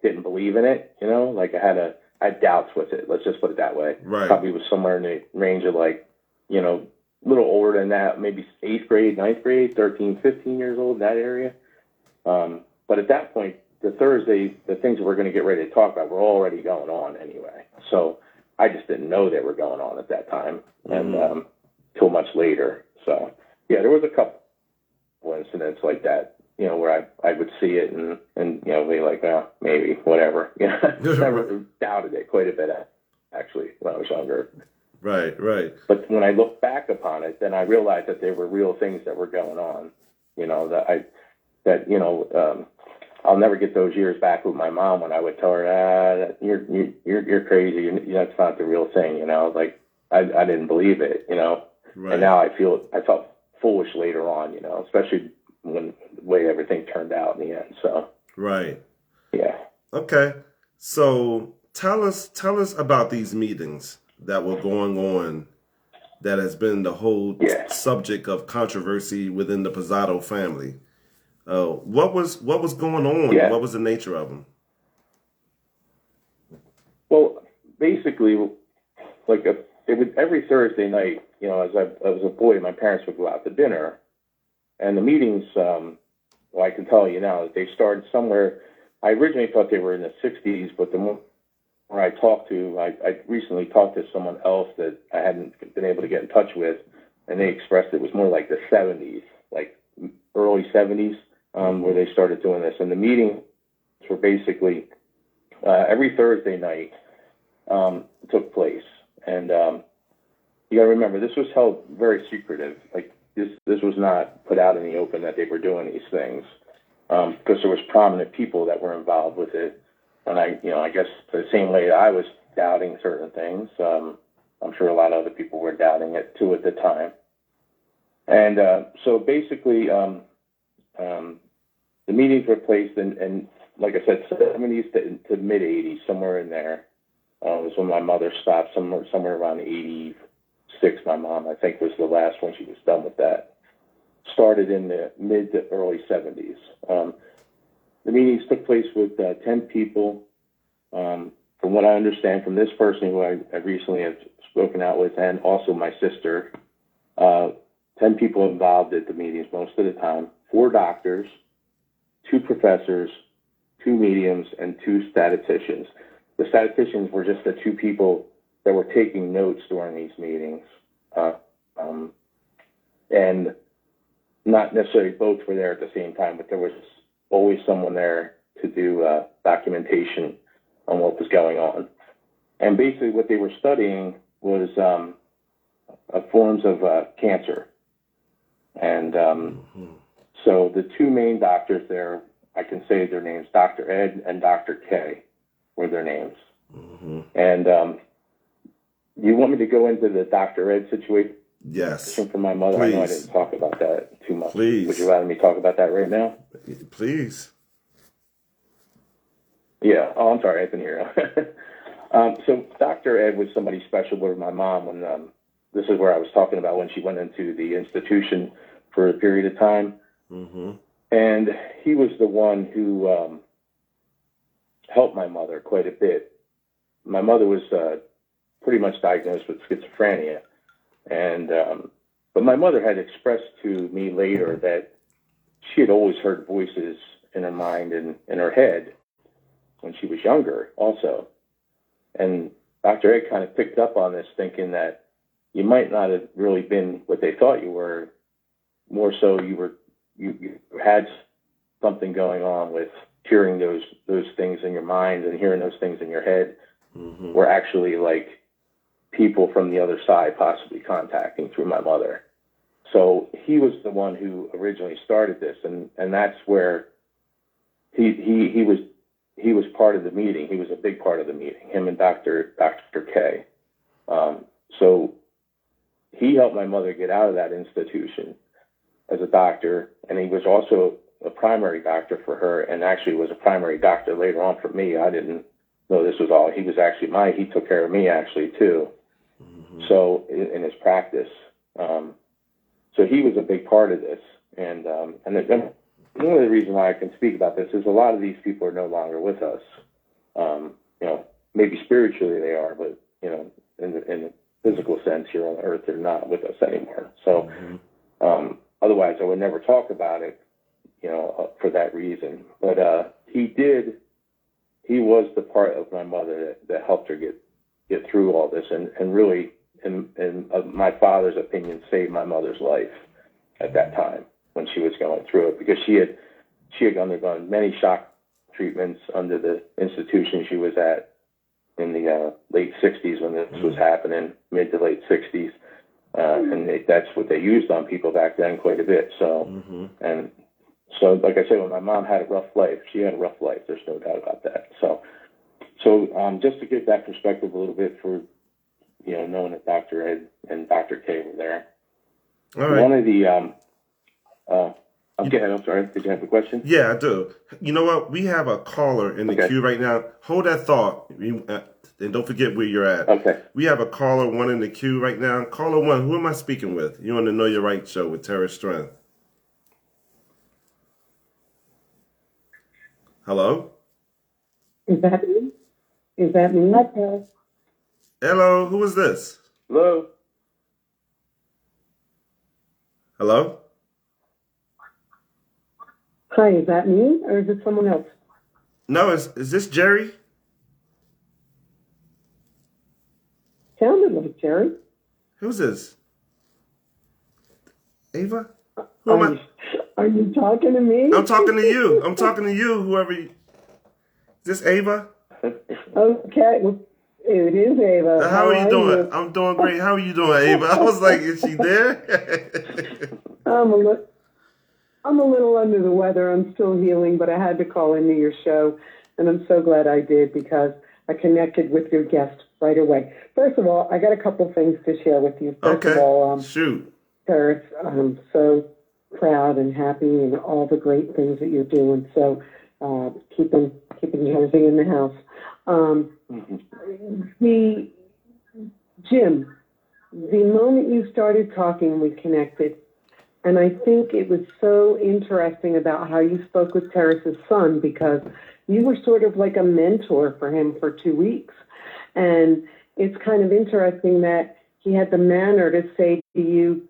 Speaker 5: didn't believe in it, like I had doubts with it. Let's just put it that way.
Speaker 1: Right.
Speaker 5: Probably was somewhere in the range of a little older than that, maybe 8th grade, 9th grade, 13, 15 years old, that area. But at that point, the Thursday, the things that we're going to get ready to talk about were already going on anyway. So I just didn't know they were going on at that time, and till much later. So yeah, there was a couple incidents like that, where I would see it and be like, well, maybe, whatever. I never doubted it quite a bit, actually, when I was younger.
Speaker 1: Right.
Speaker 5: But when I look back upon it, then I realized that there were real things that were going on. I'll never get those years back with my mom when I would tell her, you're crazy. That's not the real thing. I didn't believe it.
Speaker 1: Right.
Speaker 5: And now I felt foolish later on. Especially when the way everything turned out in the end. So
Speaker 1: Right.
Speaker 5: yeah.
Speaker 1: Okay. So tell us about these meetings that were going on that has been the whole subject of controversy within the Pezzato family. What was going on?
Speaker 5: Yeah.
Speaker 1: What was the nature of them?
Speaker 5: Well, basically, like it was every Thursday night. You know, as I was a boy, my parents would go out to dinner, and the meetings. Well, I can tell you now that they started somewhere. I originally thought they were in the 60s, but the more I talked to, I recently talked to someone else that I hadn't been able to get in touch with, and they expressed it was more like the 70s, like early 70s, where they started doing this. And the meetings were basically every Thursday night took place. And you got to remember, this was held very secretive. Like this was not put out in the open that they were doing these things, because there was prominent people that were involved with it. And I guess the same way I was doubting certain things, I'm sure a lot of other people were doubting it too at the time. And so basically, the meetings were placed in like I said, 70s to mid 80s, somewhere in there. Was when my mother stopped, somewhere around 86. My mom, I think, was the last one. She was done with that. Started in the mid to early 70s. The meetings took place with 10 people. From what I understand from this person who I recently have spoken out with, and also my sister, 10 people involved at the meetings most of the time, 4 doctors, 2 professors, 2 mediums, and 2 statisticians. The statisticians were just the 2 people that were taking notes during these meetings. And not necessarily both were there at the same time, but there was always someone there to do documentation on what was going on. And basically what they were studying was forms of cancer. And so the 2 main doctors there, I can say their names, Dr. Ed and Dr. K were their names. Mm-hmm. And you want me to go into the Dr. Ed situation?
Speaker 1: Yes.
Speaker 5: For my mother?
Speaker 1: Please.
Speaker 5: I know I didn't talk about that too much.
Speaker 1: Please.
Speaker 5: Would you rather me talk about that right now?
Speaker 1: Please.
Speaker 5: Yeah. Oh, I'm sorry. I didn't hear you. So Dr. Ed was somebody special with my mom when this is where I was talking about when she went into the institution for a period of time. Mm-hmm. And he was the one who helped my mother quite a bit. My mother was pretty much diagnosed with schizophrenia. And but my mother had expressed to me later that she had always heard voices in her mind and in her head when she was younger also. And Dr. Ed kind of picked up on this, thinking that you might not have really been what they thought you were. More so you had something going on with hearing those things in your mind and hearing those things in your head. Mm-hmm. Were actually like people from the other side possibly contacting through my mother. So he was the one who originally started this, and that's where he was part of the meeting. He was a big part of the meeting, him and Dr. K. So he helped my mother get out of that institution as a doctor, and he was also a primary doctor for her, and actually was a primary doctor later on for me. I didn't know this was all. He was actually he took care of me actually too. Mm-hmm. So in his practice, so he was a big part of this, and one of the reasons why I can speak about this is a lot of these people are no longer with us. Maybe spiritually they are, but in the physical sense here on earth, they're not with us anymore. So otherwise, I would never talk about it, for that reason. But he was the part of my mother that helped her get through all this, and really, in my father's opinion, saved my mother's life at that time when she was going through it, because she had undergone many shock treatments under the institution she was at in the late 60s when this was happening, mid to late 60s, and that's what they used on people back then quite a bit. So, and so, like I said, when my mom had a rough life, she had a rough life. There's no doubt about that. So just to give that perspective a little bit for, knowing that Dr. Ed and Dr. K were there.
Speaker 1: All right.
Speaker 5: One of the Go ahead. I'm sorry. Did you have a question?
Speaker 1: Yeah, I do. You know what? We have a caller in the queue right now. Hold that thought. And don't forget where you're at.
Speaker 5: Okay.
Speaker 1: We have a caller 1 in the queue right now. Caller 1, who am I speaking with? You're on the Know Your Right show with Terris Strength. Hello?
Speaker 2: Is that me? Is that me? Okay.
Speaker 1: Hello, who is this?
Speaker 5: Hello.
Speaker 1: Hello?
Speaker 2: Hi, is that me or is it someone else?
Speaker 1: No, is this Jerry?
Speaker 2: Sounded like Jerry.
Speaker 1: Who's this? Ava? Who am I?
Speaker 2: Are you talking to me?
Speaker 1: I'm talking to you. I'm talking to you, whoever you... Is this Ava?
Speaker 2: Okay, well, it is Ava.
Speaker 1: How are you doing? I'm doing great. How are you doing, Ava? I was like, is she there?
Speaker 2: I'm a little under the weather. I'm still healing, but I had to call into your show, and I'm so glad I did because I connected with your guest right away. First of all, I got a couple things to share with you. First of all,
Speaker 1: shoot.
Speaker 2: Terris, I'm so proud and happy and all the great things that you're doing. So keeping Jersey in the house. Jim, the moment you started talking, we connected. And I think it was so interesting about how you spoke with Terris's son because you were sort of like a mentor for him for 2 weeks. And it's kind of interesting that he had the manner to say to you,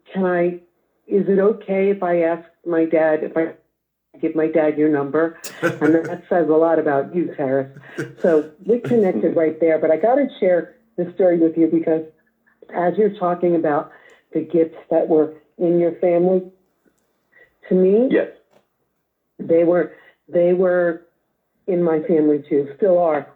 Speaker 2: is it okay if I ask my dad, if I give my dad your number? And that says a lot about you, Terris. So we connected right there. But I got to share this story with you because as you're talking about the gifts that were in your family, to me,
Speaker 5: Yes.
Speaker 2: they were in my family too, still are.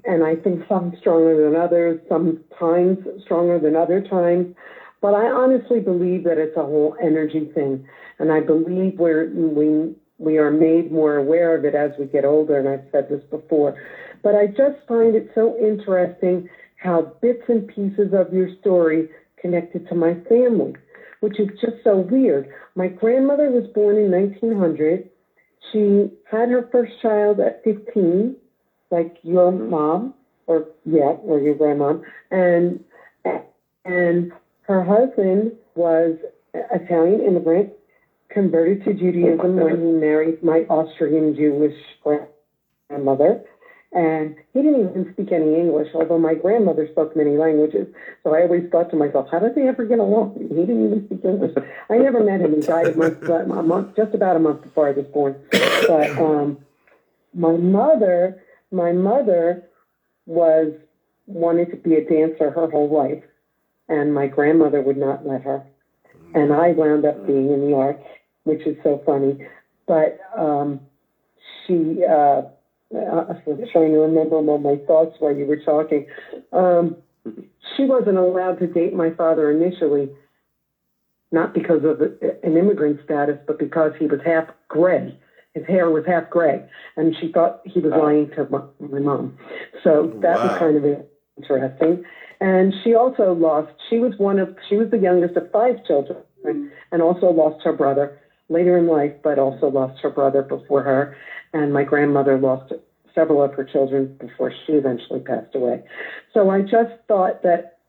Speaker 2: And I think some stronger than others, sometimes stronger than other times. But I honestly believe that it's a whole energy thing. And I believe we are made more aware of it as we get older, and I've said this before. But I just find it so interesting how bits and pieces of your story connected to my family, which is just so weird. My grandmother was born in 1900. She had her first child at 15, like your mom, or your grandmom, and her husband was Italian immigrant, converted to Judaism when he married my Austrian Jewish grandmother. And he didn't even speak any English, although my grandmother spoke many languages. So I always thought to myself, how did they ever get along? He didn't even speak English. I never met him. He died just about a month before I was born. But my mother wanted to be a dancer her whole life, and my grandmother would not let her. And I wound up being in the arts, which is so funny. But she... I was trying to remember what my thoughts were you were talking. She wasn't allowed to date my father initially, not because of an immigrant status, but because he was half gray. His hair was half gray, and she thought he was lying to my mom. So that was kind of interesting. And she also she was the youngest of 5 children, and also lost her brother later in life, but also lost her brother before her. And my grandmother lost several of her children before she eventually passed away. So I just thought that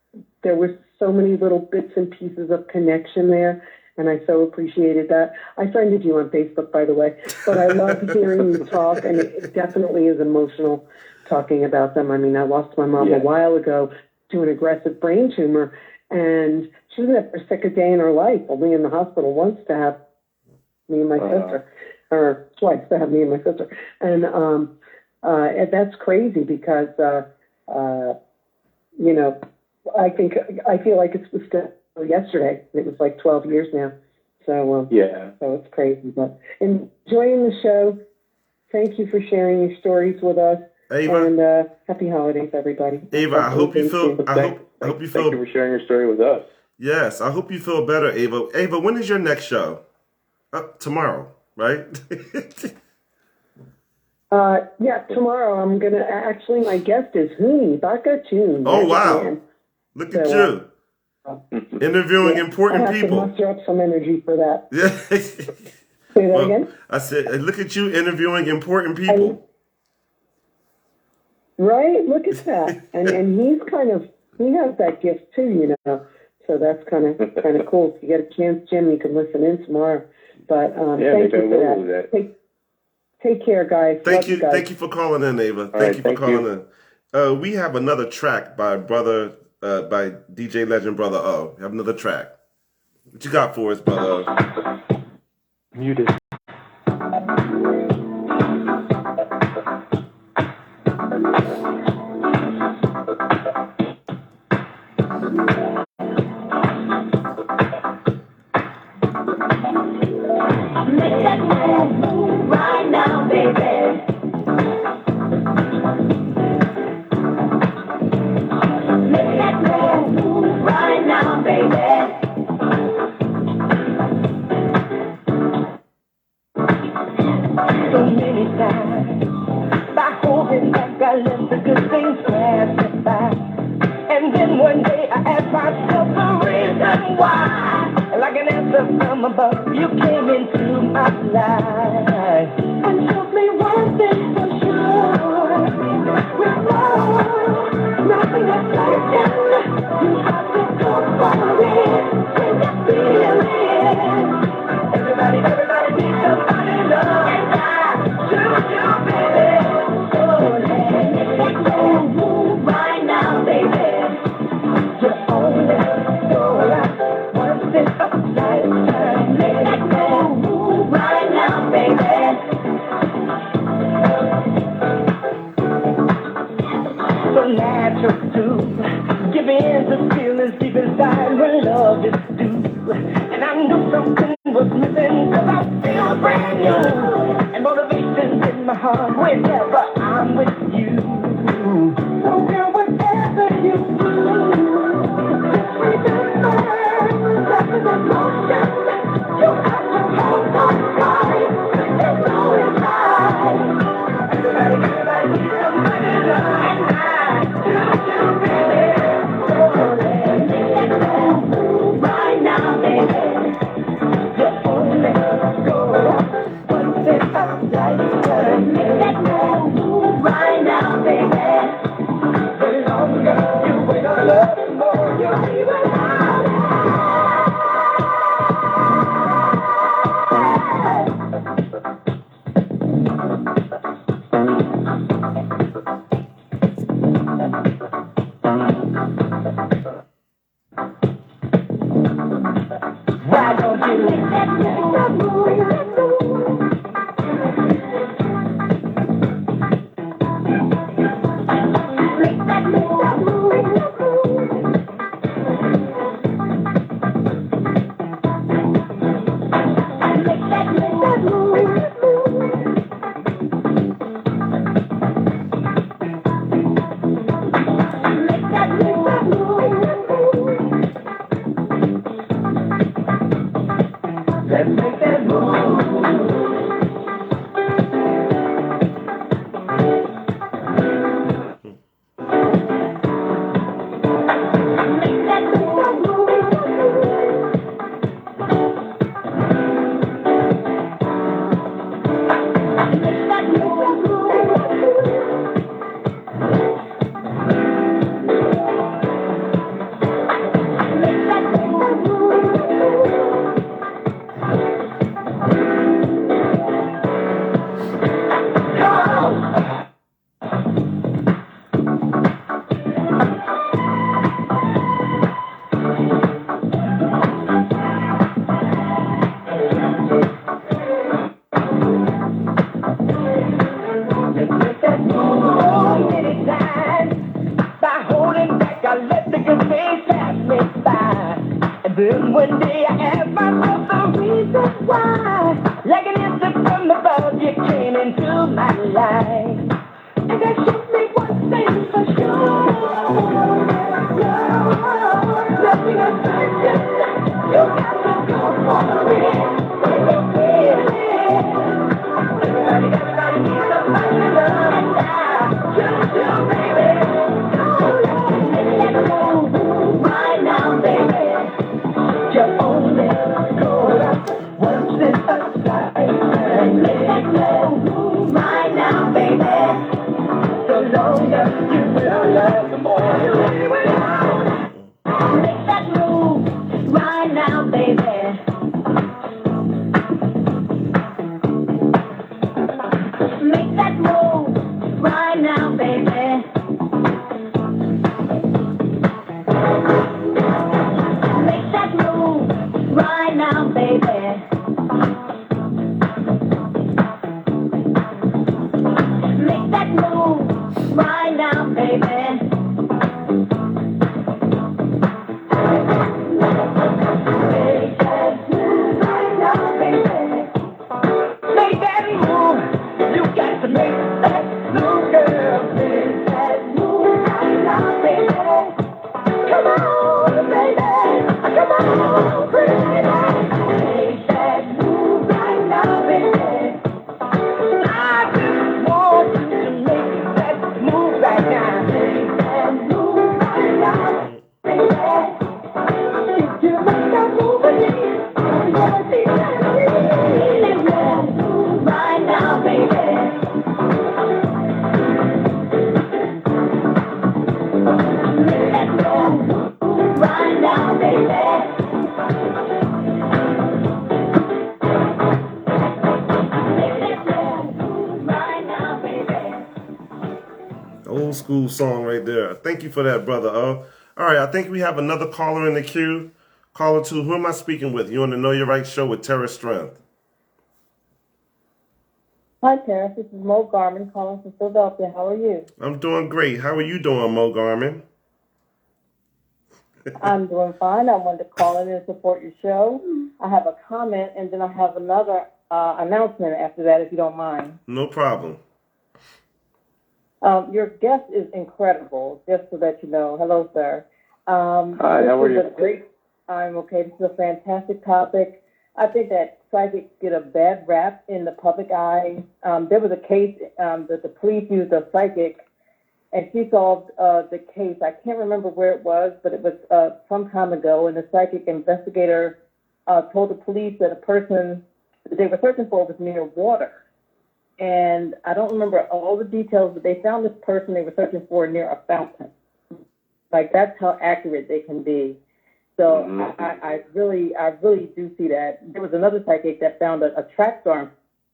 Speaker 2: there were so many little bits and pieces of connection there, and I so appreciated that. I friended you on Facebook, by the way, but I love hearing you talk, and it definitely is emotional talking about them. I mean, I lost my mom a while ago to an aggressive brain tumor, and she was never sick a day in her life, only in the hospital once to have me and my sister, or twice to have me and my sister. And that's crazy because, I feel like it was still yesterday. It was like 12 years now. So, so it's crazy. But enjoying the show. Thank you for sharing your stories with us.
Speaker 1: Ava.
Speaker 2: And happy holidays, everybody.
Speaker 1: Ava, I hope you feel...
Speaker 5: Thank you for sharing your story with us.
Speaker 1: Yes, I hope you feel better, Ava. Ava, when is your next show? Tomorrow, right?
Speaker 2: Tomorrow I'm going to... Actually, my guest is Hooney Bakatun.
Speaker 1: Oh, wow. Look at you. Interviewing important people.
Speaker 2: I have to muster up some energy for that.
Speaker 1: Yeah.
Speaker 2: Say that again?
Speaker 1: I said, look at you interviewing important people.
Speaker 2: Right? Look at that. And he has that gift too, you know. So that's kind of cool. If you get a chance, Jim, you can listen in tomorrow. But thank you for that. Take care, guys.
Speaker 1: Thank you.
Speaker 2: Guys.
Speaker 1: Thank you for calling in, Ava. Thank you for calling in. We have another track by DJ Legend Brother O. We have another track. What you got for us, Brother O?
Speaker 6: Muted.
Speaker 7: Right now, baby. Make that move right now, baby. So many times, by holding back, I let the good things pass me by. And then one day I asked myself the reason why. Like an answer from above, you came into my life and showed me one thing for sure. With love, nothing is certain. You have to go for it when you feel it. Everybody needs somebody to love, and I choose you, baby. So let's go move right now, baby. You're only go right once in a lifetime. Let's go move right now, baby. So natural to give in to feelings deep inside when love is due. And I knew something was missing, cause I feel brand new. And motivation's in my heart whenever I'm with you. So girl, whatever you do, just remember that is emotion. You have to hold on tight. There's no inside. Everybody needs somebody to love, and I do, baby. So let's go right now, baby. You only go once in a lifetime. Let's go right now, baby. The longer you wait on love, the more you'll be without it. Why don't you make that move? Make that Let's make that move. Then one day I asked myself the reason why. Like an instant from above, you came into my life. And that showed me one thing for sure. Nothing is certain. You got to go for it. When you feel it. Everybody needs somebody to love. And I choose you, baby. Let's go right now, baby. You only go once in a lifetime. baby. Make that move right now, baby. Make that move right now, baby. Make that move right now, baby. Make that move. You got to make that move, girl. Make that move right now, baby. Come on, baby. Come on, pretty baby. Make that move right now, baby. I just want you to make that move right now. Make that move right now, baby. If you make that move again, you're gonna see that make that move right now, baby. Make that move right now, baby.
Speaker 1: Old school song right there. Thank you for that, brother O. All right, I think we have another caller in the queue. Caller 2, who am I speaking with? You on the Know Your Right show with Terris Strength.
Speaker 6: Hi, Terris. This is Mo Garman calling from Philadelphia. How are you?
Speaker 1: I'm doing great. How are you doing, Mo Garman?
Speaker 6: I'm doing fine. I wanted to call in and support your show. I have a comment, and then I have another announcement after that, if you don't mind.
Speaker 1: No problem.
Speaker 6: Your guest is incredible, just so that you know. Hello, sir.
Speaker 5: Hi, how are you?
Speaker 6: I'm okay. This is a fantastic topic. I think that psychics get a bad rap in the public eye. There was a case that the police used a psychic, and she solved the case. I can't remember where it was, but it was some time ago, and the psychic investigator told the police that a person that they were searching for was near water. And I don't remember all the details, but they found this person they were searching for near a fountain. Like, that's how accurate they can be. So I really do see that. There was another psychic that found a track star in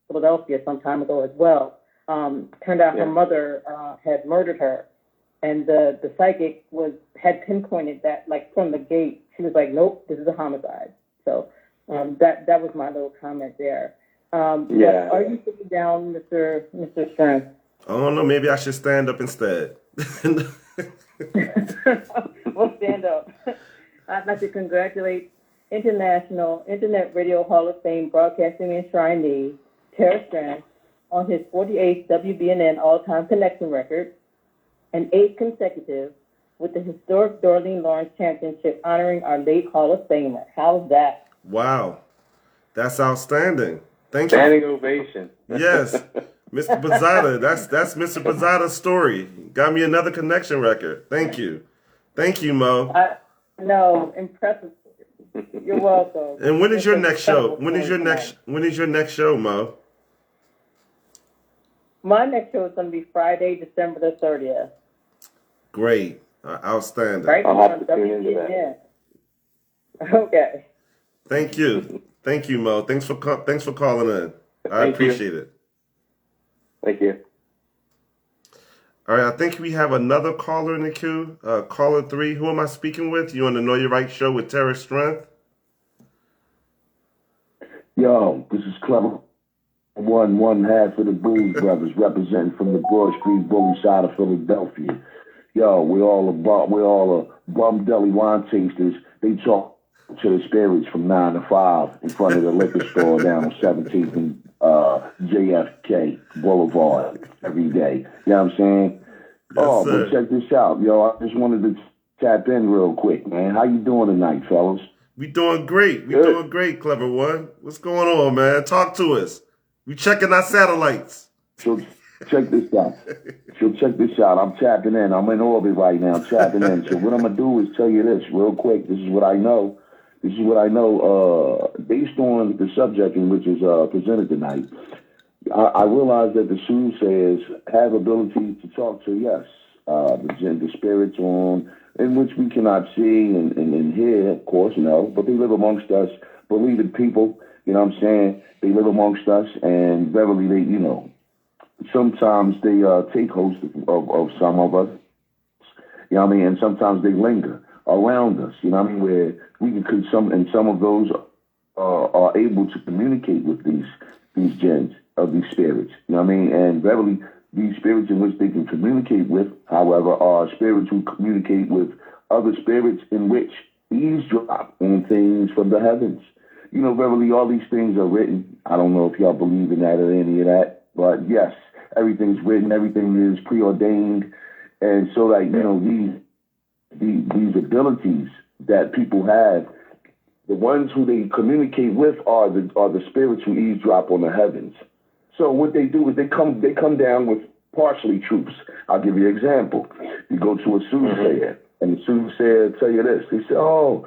Speaker 6: Philadelphia some time ago as well. Turned out her mother had murdered her, and the psychic had pinpointed that, like, from the gate. She was like, "Nope, this is a homicide." So that was my little comment there. But are you sitting down, Mr. Strength?
Speaker 1: I don't know. Maybe I should stand up instead.
Speaker 6: We'll stand up. I'd like to congratulate International Internet Radio Hall of Fame broadcasting enshrinee Terris Strength on his 48th WBNN all-time connection record, and 8th consecutive with the historic Dorleen Lawrence Championship honoring our late Hall of Famer. How's that?
Speaker 1: Wow. That's outstanding. Thank you.
Speaker 5: Standing ovation.
Speaker 1: Yes. Mr. Pezzato, that's Mr. Pezzato's story. Got me another connection record. Thank you. Thank you, Mo.
Speaker 6: No, impressive. You're welcome.
Speaker 1: And when is your next show? When is your next show, Mo?
Speaker 6: My next show is going to be Friday, December the 30th.
Speaker 1: Great. Outstanding.
Speaker 6: Right?
Speaker 5: I'll have to tune into that.
Speaker 6: Okay.
Speaker 1: Thank you. Thank you, Mo. Thanks for calling in. I appreciate it.
Speaker 5: Thank you.
Speaker 1: All right, I think we have another caller in the queue. Caller 3, who am I speaking with? You on the Know Your Right show with Terris Strength?
Speaker 8: Yo, this is Clever. One half of the Blues Brothers, representing from the Broad Street Bully side of Philadelphia. Yo, we all are bum deli wine tasters. They talk to the spirits from 9 to 5 in front of the liquor store down on 17th and JFK Boulevard every day. You know what I'm saying?
Speaker 1: Yes,
Speaker 8: but check this out, yo. I just wanted to tap in real quick, man. How you doing tonight, fellas?
Speaker 1: We doing great. We doing great, Clever One. What's going on, man? Talk to us. We checking our satellites.
Speaker 8: So check this out. I'm tapping in. I'm in orbit right now, tapping in. So what I'm gonna do is tell you this real quick. This is what I know. Based on the subject in which is presented tonight. I realize that the soothsayers have ability to talk to, yes, the spirits in which we cannot see and hear, of course, but they live amongst us, believing people, you know what I'm saying? They live amongst us, and verily sometimes they take host of some of us. You know what I mean? And sometimes they linger around us. You know what I mean? Where we can some of those are able to communicate with these gens of these spirits. You know what I mean? And verily, these spirits in which they can communicate with, however, are spirits who communicate with other spirits in which eavesdrop on things from the heavens. You know, verily, all these things are written. I don't know if y'all believe in that or any of that, but yes, everything's written, everything is preordained. And so, like, you know, these abilities that people have, the ones who they communicate with are the spirits who eavesdrop on the heavens. So what they do is they come down with partially truths. I'll give you an example. You go to a soothsayer, and the soothsayer tell you this. They say, well,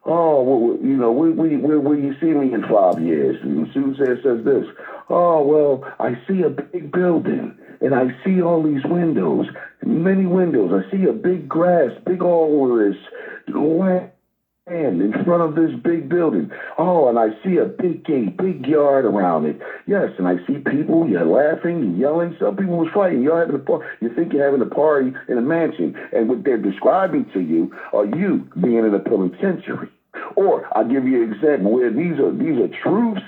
Speaker 8: you know, will you see me in 5 years? And the soothsayer says this. Oh, well, I see a big building, and I see all these windows, many windows. I see a big grass, big all this land in front of this big building. Oh, and I see a big gate, big yard around it. Yes, and I see people, you're laughing, you're yelling. Some people was fighting. You're having a party. You think you're having a party in a mansion. And what they're describing to you are you being in a penitentiary. Or I'll give you an example where these are truths.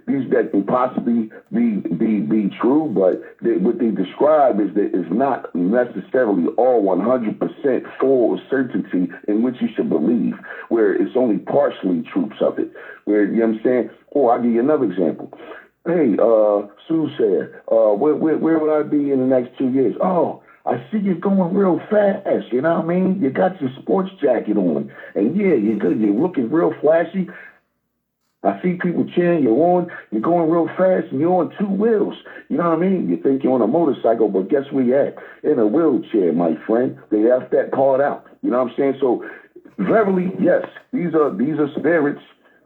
Speaker 8: These that can possibly be true, but what they describe is that it's not necessarily all 100% full certainty in which you should believe, where it's only partially truths of it. Where, you know what I'm saying? Or I'll give you another example. Hey, soothsayer, where would I be in the next 2 years? Oh, I see you going real fast, you know what I mean? You got your sports jacket on, and yeah, you're looking real flashy. I see people cheering you on. You're going real fast, and you're on 2 wheels. You know what I mean? You think you're on a motorcycle, but guess where you're at? In a wheelchair, my friend. They left that part out. You know what I'm saying? So, verily, yes, these are spirits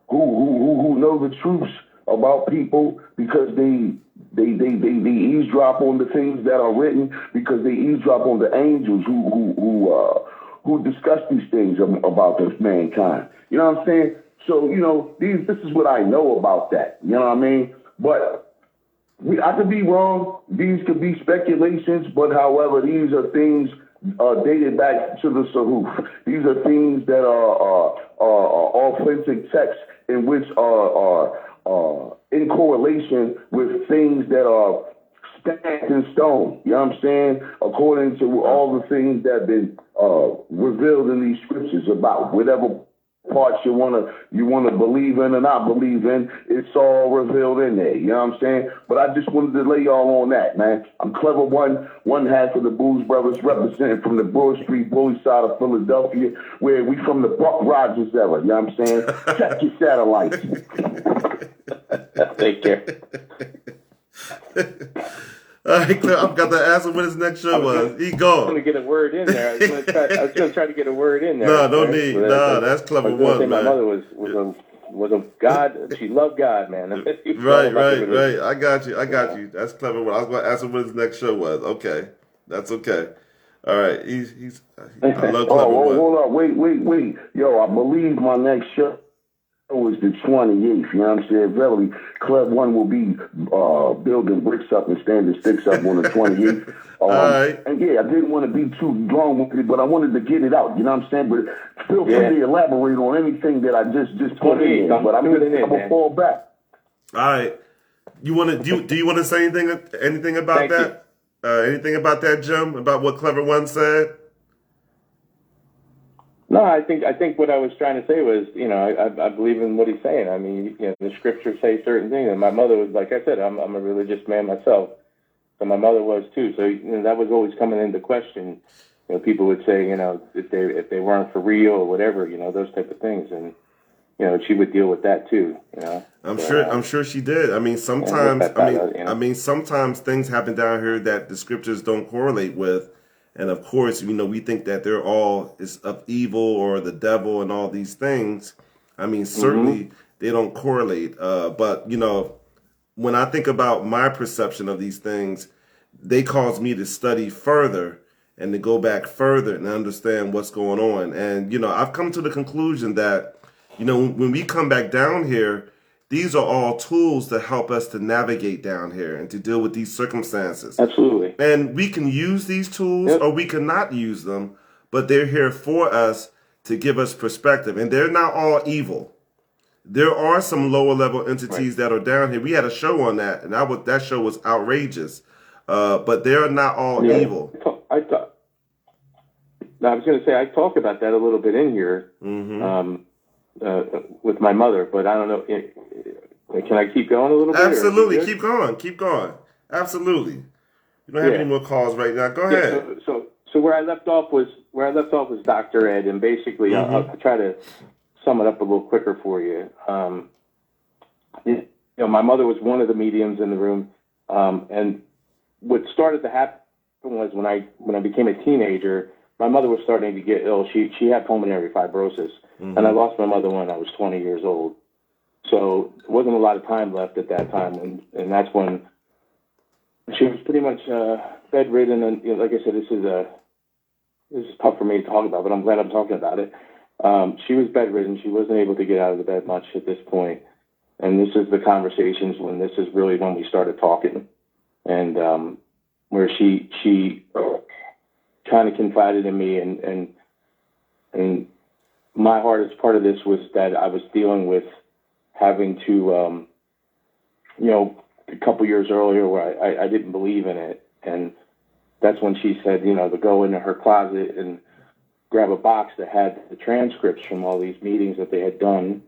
Speaker 8: who know the truths about people because they eavesdrop on the things that are written, because they eavesdrop on the angels who discuss these things about this mankind. You know what I'm saying? So, you know, this is what I know about that. You know what I mean? But I could be wrong. These could be speculations, but however, these are things dated back to the Sahuf. These are things that are authentic texts in which are in correlation with things that are stamped in stone. You know what I'm saying? According to all the things that have been revealed in these scriptures about whatever parts you wanna believe in or not believe in, it's all revealed in there. You know what I'm saying? But I just wanted to lay y'all on that, man. I'm Clever one half of the Blues Brothers, representing from the Broad Street bully side of Philadelphia, where we from the Buck Rogers era. You know what I'm saying? Check your satellites.
Speaker 5: Take care.
Speaker 1: All right, Cliff, I've got to ask him what his next show was. He
Speaker 5: I was
Speaker 1: gone.
Speaker 5: going to get a word in there. I was going to try to get a word in there.
Speaker 1: No, no need. No, that's Clever
Speaker 5: I was gonna say
Speaker 1: one,
Speaker 5: my
Speaker 1: man.
Speaker 5: mother was a God. She loved God, man.
Speaker 1: Right. I got you. That's Clever one. I was going to ask him what his next show was. Okay, that's okay. All right, I love Clever one.
Speaker 8: Hold up, wait. Yo, I believe my next show is the 28th, you know what I'm saying? Verily, Club One will be building bricks up and standing sticks up on the 28th.
Speaker 1: Right.
Speaker 8: And yeah, I didn't want to be too long with it, but I wanted to get it out, you know what I'm saying? But feel free to elaborate on anything that I just put in there. But I'm going to fall back.
Speaker 1: All right. You want to do you want to say anything about that? Anything about that, Jim? About what Clever One said?
Speaker 5: No, I think what I was trying to say was, you know, I believe in what he's saying. I mean, you know, the scriptures say certain things, and my mother was, like I said, I'm a religious man myself, so my mother was too. So, you know, that was always coming into question. You know, people would say, you know, if they weren't for real or whatever, you know, those type of things, and you know, she would deal with that too. You know,
Speaker 1: I'm sure she did. I mean, sometimes, sometimes things happen down here that the scriptures don't correlate with. And of course, you know, we think that they're all is of evil or the devil and all these things. I mean, certainly they don't correlate. But, you know, when I think about my perception of these things, they cause me to study further and to go back further and understand what's going on. And, you know, I've come to the conclusion that, you know, when we come back down here, these are all tools to help us to navigate down here and to deal with these circumstances.
Speaker 5: Absolutely.
Speaker 1: And we can use these tools or we cannot use them, but they're here for us to give us perspective. And they're not all evil. There are some lower level entities that are down here. We had a show on that, and that show was outrageous. But they're not all evil.
Speaker 5: I was going to say, I talk about that a little bit in here with my mother, but I don't know. Can I keep going a little bit?
Speaker 1: Absolutely. Keep going. Keep going. Absolutely. You don't have any more calls right now. Go ahead.
Speaker 5: So where I left off was Dr. Ed, and basically I'll try to sum it up a little quicker for you. My mother was one of the mediums in the room, and what started to happen was when I became a teenager, my mother was starting to get ill. She had pulmonary fibrosis, and I lost my mother when I was 20 years old. So there wasn't a lot of time left at that time, and that's when she was pretty much bedridden. And like I said, this is tough for me to talk about, but I'm glad I'm talking about it. She was bedridden. She wasn't able to get out of the bed much at this point. And this is the conversations when we started talking. And where she kind of confided in me, and my hardest part of this was that I was dealing with having to, a couple years earlier where I didn't believe in it. And that's when she said, to go into her closet and grab a box that had the transcripts from all these meetings that they had done.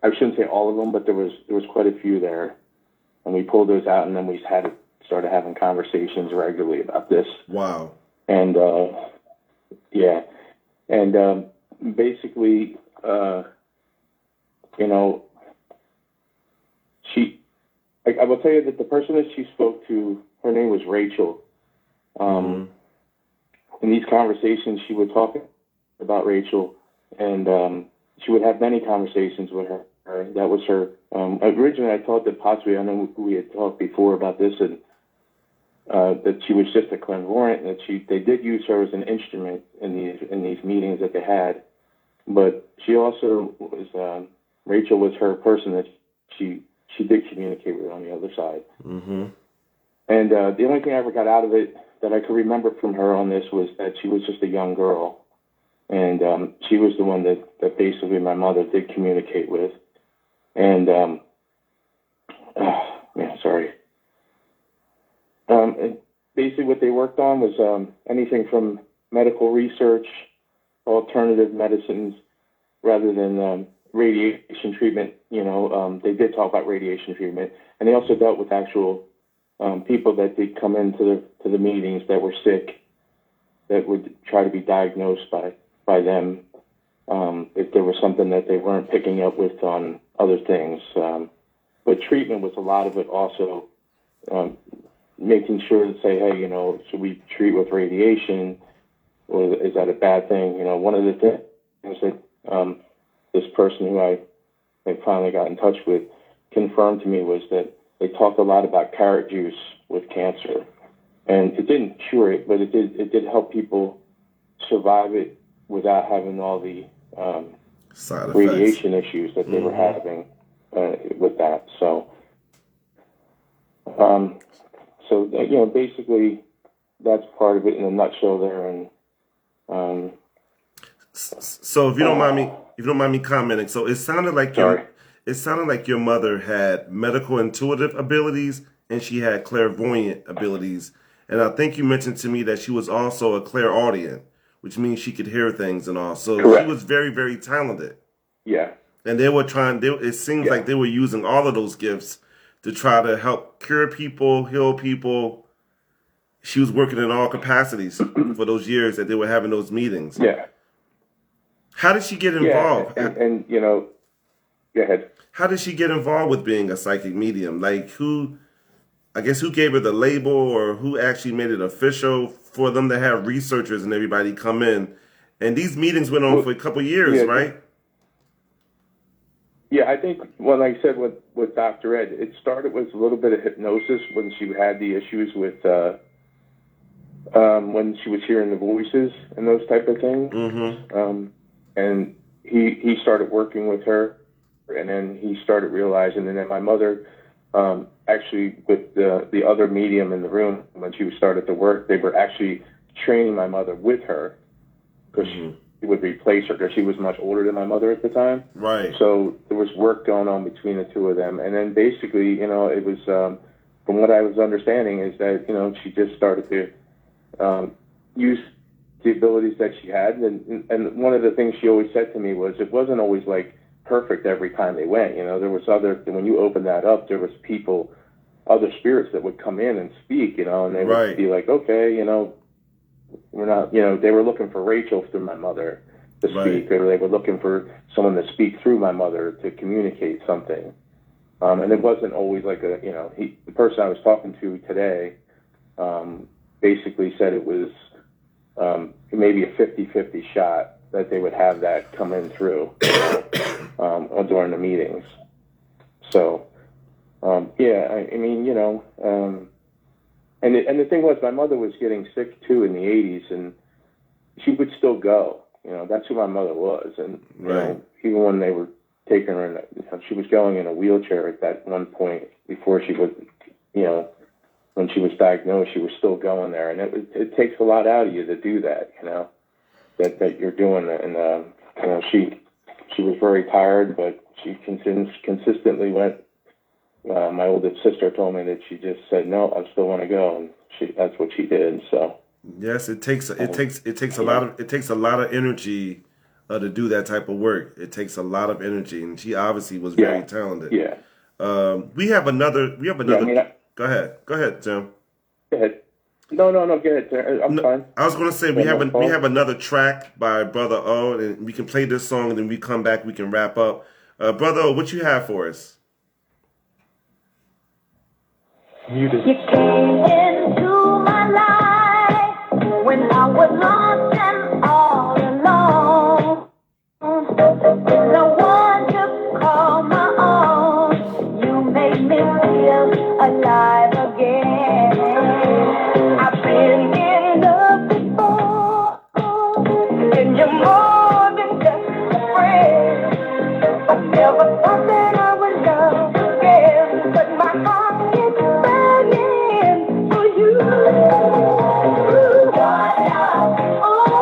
Speaker 5: I shouldn't say all of them, but there was quite a few there. And we pulled those out, and then we started having conversations regularly about this. Wow. And, basically, I will tell you that the person that she spoke to, her name was Rachel. In these conversations, she would talk about Rachel, and she would have many conversations with her. That was her. Originally, I thought that possibly, I know we had talked before about this, and that she was just a clairvoyant, and that they did use her as an instrument in these meetings that they had. But she also was, Rachel was her person that she did communicate with on the other side. Mm-hmm. And the only thing I ever got out of it that I could remember from her on this was that she was just a young girl. And she was the one that basically my mother did communicate with. And, sorry. And basically what they worked on was anything from medical research, alternative medicines, rather than radiation treatment. They did talk about radiation treatment. And they also dealt with actual people that did come into the meetings that were sick, that would try to be diagnosed by them if there was something that they weren't picking up with on other things. But treatment was a lot of it also, making sure to say, hey, should we treat with radiation, or is that a bad thing? One of the things that this person who I finally got in touch with confirmed to me was that they talked a lot about carrot juice with cancer. And it didn't cure it, but it did help people survive it without having all the radiation issues that they were having with that. So, basically, that's part of it in a nutshell there. And
Speaker 1: so, if you don't mind me commenting, so it sounded like your mother had medical intuitive abilities and she had clairvoyant abilities. And I think you mentioned to me that she was also a clairaudient, which means she could hear things and all. So Correct. She was very, very talented. Yeah. And they were it seems like they were using all of those gifts to try to help cure people, heal people. She was working in all capacities for those years that they were having those meetings. Yeah. How did she get involved?
Speaker 5: Yeah, and go ahead.
Speaker 1: How did she get involved with being a psychic medium? Like who gave her the label, or who actually made it official for them to have researchers and everybody come in? And these meetings went on for a couple of years, right?
Speaker 5: Yeah, I think, like I said with Dr. Ed, it started with a little bit of hypnosis when she had the issues with, when she was hearing the voices and those type of things. Mm-hmm. And he started working with her. And then he started realizing, and then my mother, actually with the other medium in the room, when she started to work, they were actually training my mother with her, because she would replace her, because she was much older than my mother at the time.
Speaker 1: Right.
Speaker 5: So there was work going on between the two of them. And then basically, it was, from what I was understanding, is that, she just started to use the abilities that she had. And one of the things she always said to me was, it wasn't always like perfect every time they went. There was when you opened that up, there was people, other spirits that would come in and speak, and they would be like, okay, we're not, they were looking for Rachel through my mother to speak, or they were looking for someone to speak through my mother to communicate something. And it wasn't always like the person I was talking to today basically said it was maybe a 50-50 shot that they would have that come in through during the meetings. So, and the thing was, my mother was getting sick too in the 80s, and she would still go. That's who my mother was. And even when they were taking her, she was going in a wheelchair at that one point before she was, when she was diagnosed, she was still going there. And it takes a lot out of you to do that, that you're doing it. And she was very tired, but she consistently went. My oldest sister told me that she just said, no, I still want to go, and that's what she did. So
Speaker 1: yes, it takes a lot of energy to do that type of work. It takes a lot of energy, and she obviously was very talented. Yeah. We have another. Go ahead, Tim.
Speaker 5: Go ahead. No, go ahead. I'm fine.
Speaker 1: I was going to say we have another track by Brother O, and we can play this song, and then we come back. We can wrap up. Brother O, what you have for us?
Speaker 7: You came into my life when I was lost and all alone. No one to call my own. You made me feel alive again. I've been in love before, and you're more than just a friend. I never thought that I would love again, but my heart is begging for you. Oh,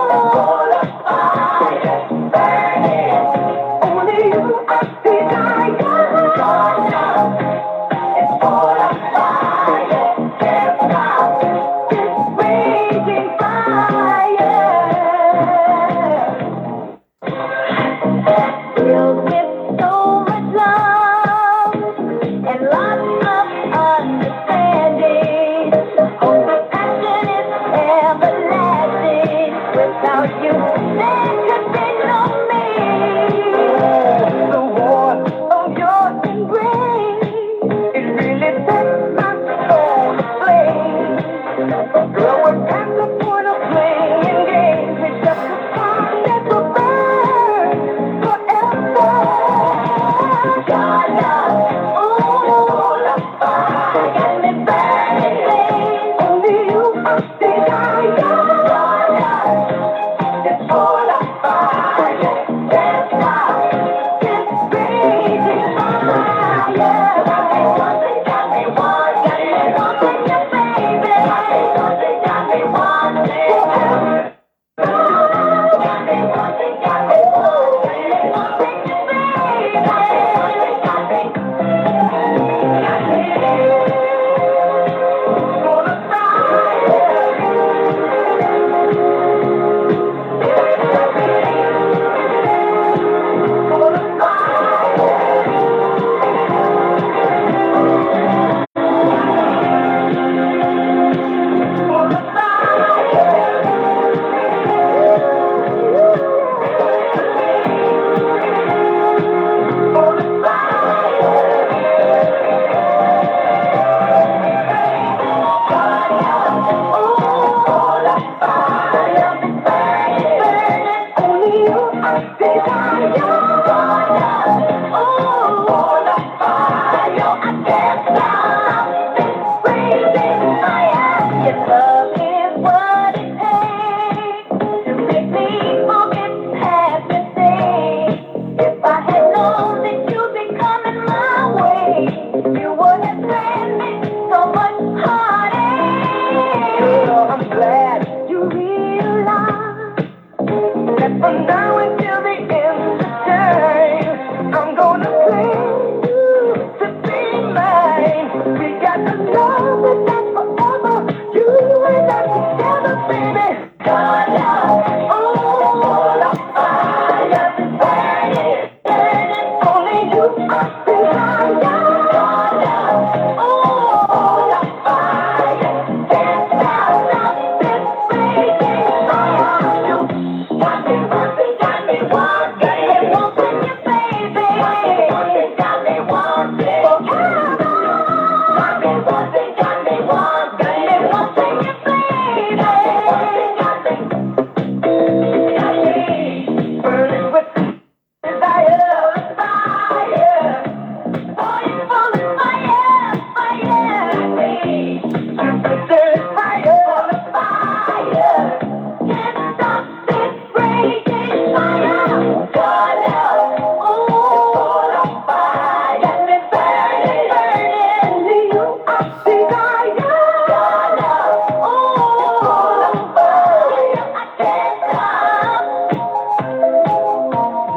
Speaker 7: From now until the end of time, I'm gonna claim you to be mine. We got a love that lasts forever. You and I together, baby. God, oh, the fire is burning, burning. Only you are desire. God, oh, the fire can't stop this raging fire. Got me wanting, got me wanting, wanting you, baby. Got me wanting, forever. Got me wanting, got me wanting you, baby. Got me burning with desire, fire. Falling, falling, fire, fire. There's fire, fire. Can't stop this raging fire. God, oh, the fire. Got me burning, burning. You are desire. God, oh, the fire. I can't stop.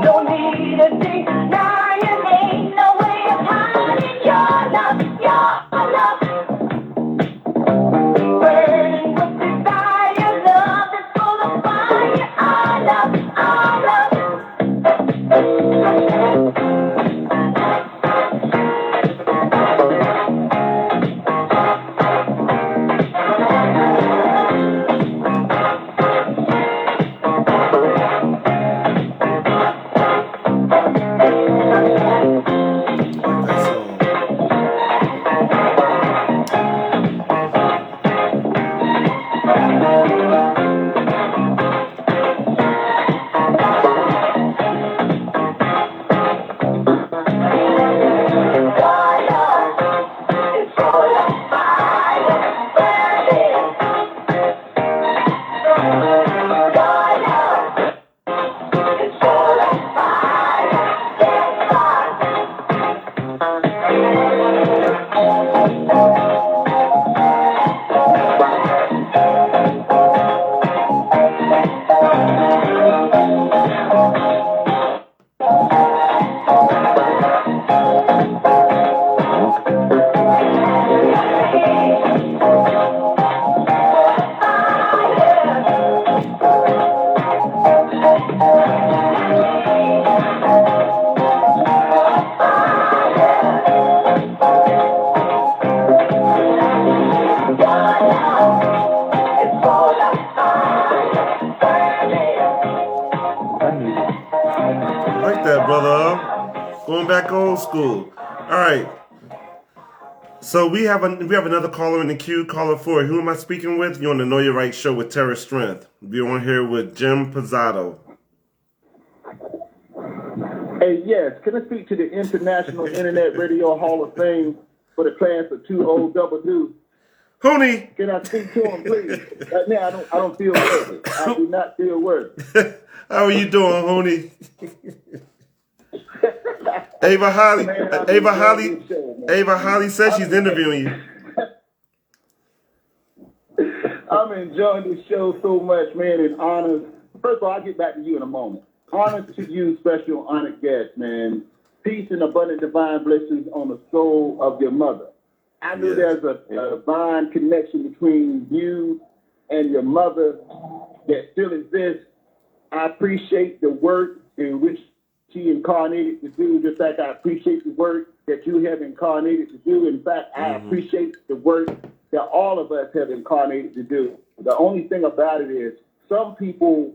Speaker 7: No need to deny it, ain't no way of hiding your love, your love. Burning with desire, love is full of fire. I love,
Speaker 1: That song.
Speaker 7: it's full of fire, burning. God, it's full of fire,
Speaker 1: Like that, brother. Going back old school. All right. So we have another caller in the queue. Caller 4. Who am I speaking with? You're on the Know Your Right show with Terris Strength. We're on here with Joe Pezzato.
Speaker 9: Hey, yes. Can I speak to the International Internet Radio Hall of Fame for the class of 2022?
Speaker 1: Hooney.
Speaker 9: Can I speak to him, please? Right now, I don't feel worthy. I do not feel worthy.
Speaker 1: How are you doing, Hooney? Ava Holly says she's interviewing you.
Speaker 9: I'm enjoying this show so much, man, and honor. First of all, I'll get back to you in a moment. Honor to you, special honored guest, man. Peace and abundant divine blessings on the soul of your mother. I know there's a divine connection between you and your mother that still exists. I appreciate the work in which she incarnated to do, just like I appreciate the work that you have incarnated to do. In fact, I appreciate the work that all of us have incarnated to do. The only thing about it is some people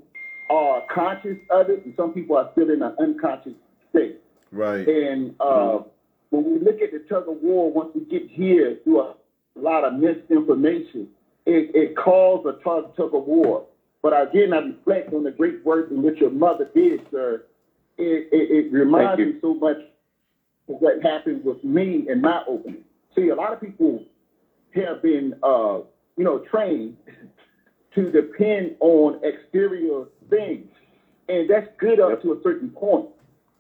Speaker 9: are conscious of it and some people are still in an unconscious state.
Speaker 1: Right.
Speaker 9: And when we look at the tug of war, once we get here through a lot of misinformation, it calls a tug of war. But again, I reflect on the great work in which your mother did, sir. It reminds me so much of what happened with me and my opening. See, a lot of people have been, trained to depend on exterior things, and that's good up to a certain point.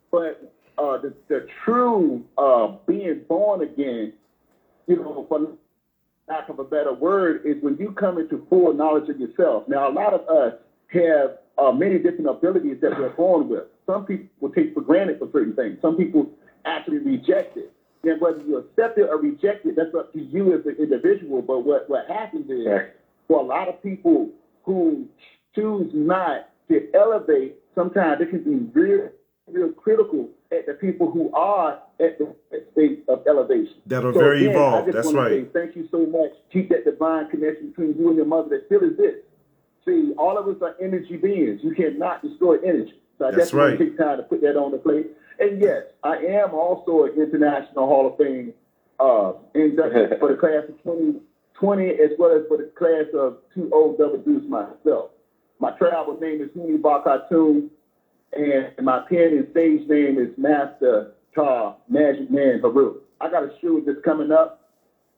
Speaker 9: But the true being born again, for lack of a better word, is when you come into full knowledge of yourself. Now, a lot of us have many different abilities that we're born with. Some people take for granted for certain things. Some people actually reject it. And whether you accept it or reject it, that's up to you as an individual. But what happens is, for a lot of people who choose not to elevate, sometimes it can be real critical at the people who are at the state of elevation.
Speaker 1: That are very evolved.
Speaker 9: I just
Speaker 1: That's
Speaker 9: want to
Speaker 1: right.
Speaker 9: say thank you so much. Keep that divine connection between you and your mother that still exists. See, all of us are energy beings. You cannot destroy energy. So I just want to take time to put that on the plate. And yes, I am also an International Hall of Fame inducted for the class of 2020 as well as for the class of 2022 myself. My travel name is Huni Bakatun, and my pen and stage name is Master Tar Magic Man Haru. I got a show that's coming up.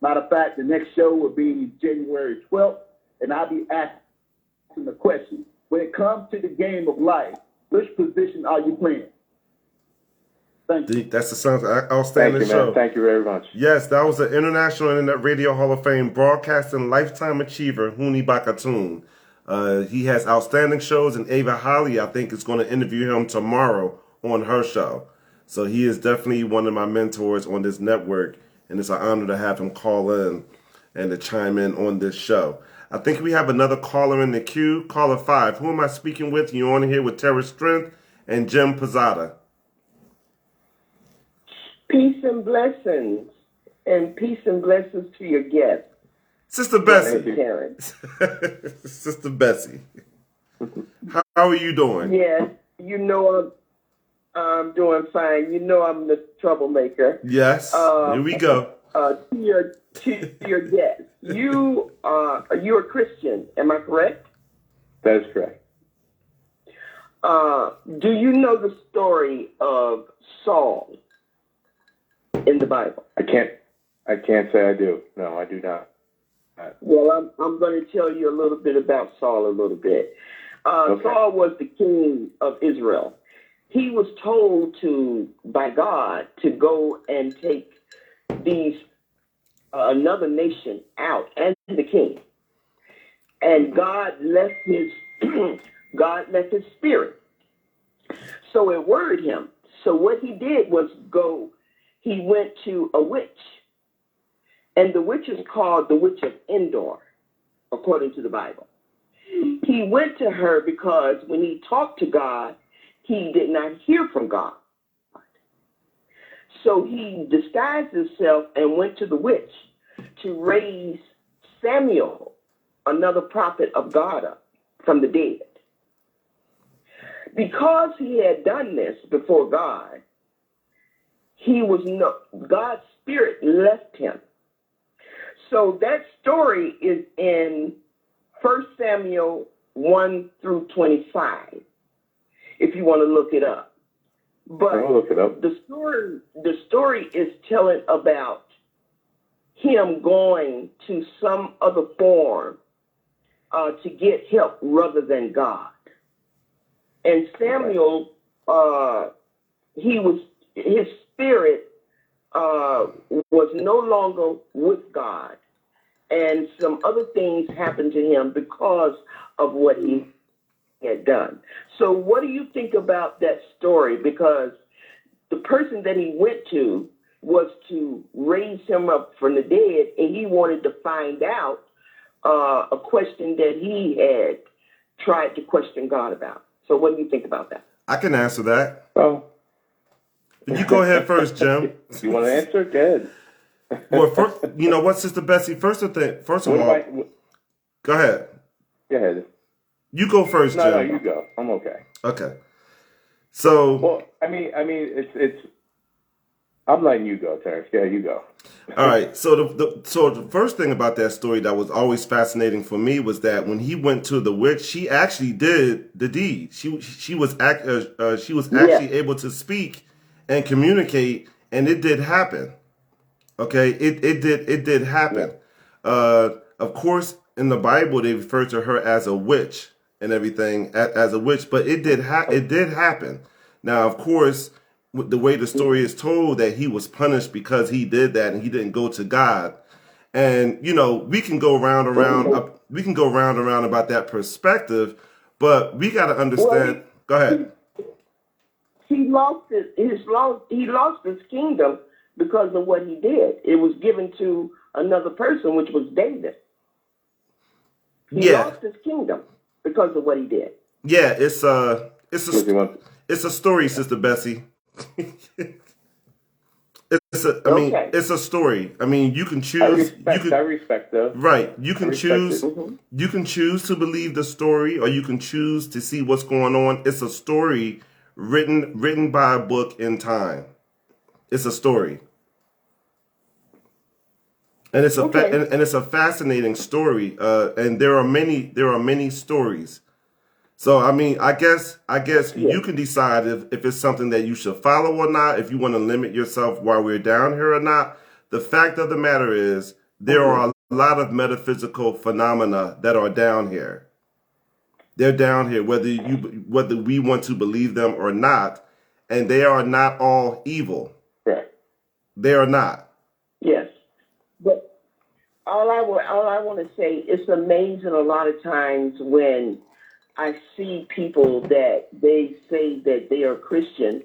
Speaker 9: Matter of fact, the next show will be January 12th, and I'll be asking the question, when it comes to the game of life, which position are you playing? Thank you.
Speaker 1: That's the sounds outstanding show.
Speaker 5: Man. Thank you very much.
Speaker 1: Yes, that was the International Internet Radio Hall of Fame broadcasting lifetime achiever, Huni Bakatun. He has outstanding shows, and Ava Holly, I think, is going to interview him tomorrow on her show. So he is definitely one of my mentors on this network, and it's an honor to have him call in and to chime in on this show. I think we have another caller in the queue, caller 5. Who am I speaking with? You're on here with Terris Strength and Joe Pezzato.
Speaker 3: Peace and blessings to your guest,
Speaker 1: Sister Bessie.
Speaker 3: Terrence.
Speaker 1: Sister Bessie. How are you doing?
Speaker 3: Yes, you know I'm doing fine. You know I'm the troublemaker.
Speaker 1: Yes, here we go.
Speaker 3: To your guest, you're a Christian, am I correct?
Speaker 5: That is correct.
Speaker 3: Do you know the story of Saul in the Bible?
Speaker 5: I can't say I do. No, I do not.
Speaker 3: Well, I'm going to tell you a little bit about Saul a little bit.
Speaker 5: Okay.
Speaker 3: Saul was the king of Israel. He was told by God to go and take another nation out and the king. And God left his spirit. So it worried him. So what he did was he went to a witch. And the witch is called the Witch of Endor, according to the Bible. He went to her because when he talked to God, he did not hear from God. So he disguised himself and went to the witch to raise Samuel, another prophet of God, up from the dead. Because he had done this before God, God's spirit left him. So that story is in 1 Samuel 1 through 25, if you want to look it up. But
Speaker 5: I'll look it up.
Speaker 3: the story is telling about him going to some other form to get help rather than God. And Samuel, his spirit was no longer with God. And some other things happened to him because of what he had done. So what do you think about that story? Because the person that he went to was to raise him up from the dead, and he wanted to find out a question that he had tried to question God about. So what do you think about that?
Speaker 1: I can answer that.
Speaker 5: Oh.
Speaker 1: You go ahead first, Jim.
Speaker 5: You want to answer? Go ahead.
Speaker 1: Well, first, you know what, Sister Bessie? First of all, go ahead.
Speaker 5: Go ahead.
Speaker 1: You go first, Jim.
Speaker 5: No, you go. I'm okay.
Speaker 1: Okay. So.
Speaker 5: Well, I mean, it's. I'm letting you go, Terrence. Yeah, you go.
Speaker 1: All right. So the first thing about that story that was always fascinating for me was that when he went to the witch, she actually did the deed. She was actually able to speak and communicate, and it did happen. Okay, it did happen. Yeah. Of course, in the Bible, they refer to her as a witch and everything, as a witch, but it did happen. Now, of course, the way the story is told, that he was punished because he did that and he didn't go to God. And, you know, we can go round and round about that perspective, But we got to understand. Go ahead.
Speaker 3: He lost his kingdom because of what he did. It was given to another person, which was David. He lost his kingdom because of what he did.
Speaker 1: Yeah, it's a story, Sister Bessie. It's a story. I mean, you can choose.
Speaker 5: I respect though.
Speaker 1: Right. You can choose. You can choose to believe the story, or you can choose to see what's going on. It's a story written by a book in time. It's a story, and it's it's a fascinating story. And there are many stories. So I mean, I guess you can decide if it's something that you should follow or not, if you want to limit yourself while we're down here or not. The fact of the matter is there are a lot of metaphysical phenomena that are down here. They're down here, whether we want to believe them or not, and they are not all evil.
Speaker 5: Right.
Speaker 1: They are not.
Speaker 3: Yes. But all I want to say, it's amazing a lot of times when I see people that they say that they are Christian,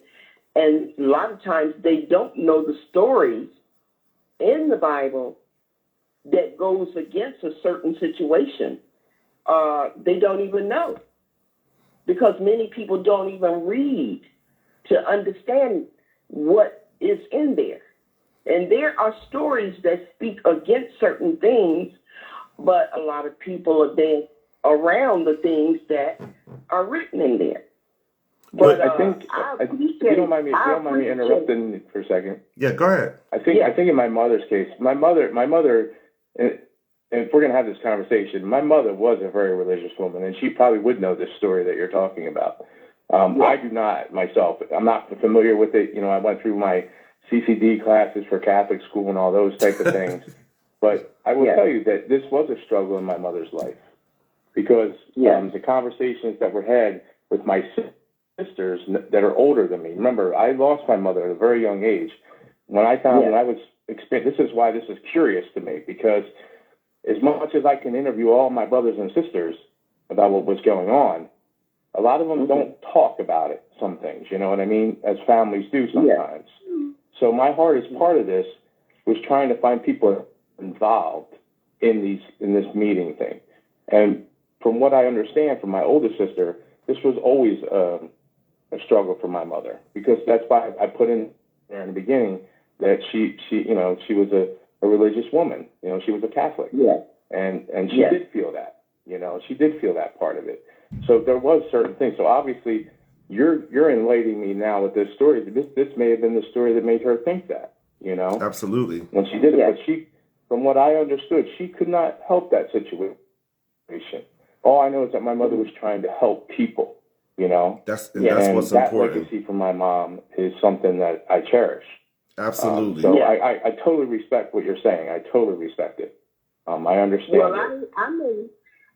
Speaker 3: and a lot of times they don't know the stories in the Bible that goes against a certain situation. They don't even know, because many people don't even read to understand what is in there. And there are stories that speak against certain things, but a lot of people are there around the things that are written in there.
Speaker 5: But I think if you don't mind me interrupting for a second.
Speaker 1: Yeah, go ahead.
Speaker 5: I think in my mother's case, my mother, and if we're going to have this conversation, my mother was a very religious woman, and she probably would know this story that you're talking about. I do not myself. I'm not familiar with it. You know, I went through my CCD classes for Catholic school and all those type of things. But I will tell you that this was a struggle in my mother's life, because the conversations that were had with my sisters that are older than me. Remember, I lost my mother at a very young age. When I was this is why this is curious to me, because as much as I can interview all my brothers and sisters about what was going on, a lot of them don't talk about it, some things, you know what I mean, as families do sometimes. So my hardest part of this was trying to find people involved in this meeting thing. And from what I understand from my older sister, this was always a struggle for my mother, because that's why I put in there in the beginning that she was a religious woman. You know, she was a Catholic. Yeah. And she did feel that. You know, she did feel that part of it. So there was certain things. So obviously you're enlightening me now with this story. This may have been the story that made her think that, you know.
Speaker 1: Absolutely.
Speaker 5: When she did it. But from what I understood, she could not help that situation. All I know is that my mother was trying to help people, you know. That's what's important. That legacy from my mom is something that I cherish.
Speaker 1: Absolutely.
Speaker 5: I totally respect what you're saying. I totally respect it. I understand.
Speaker 3: Well,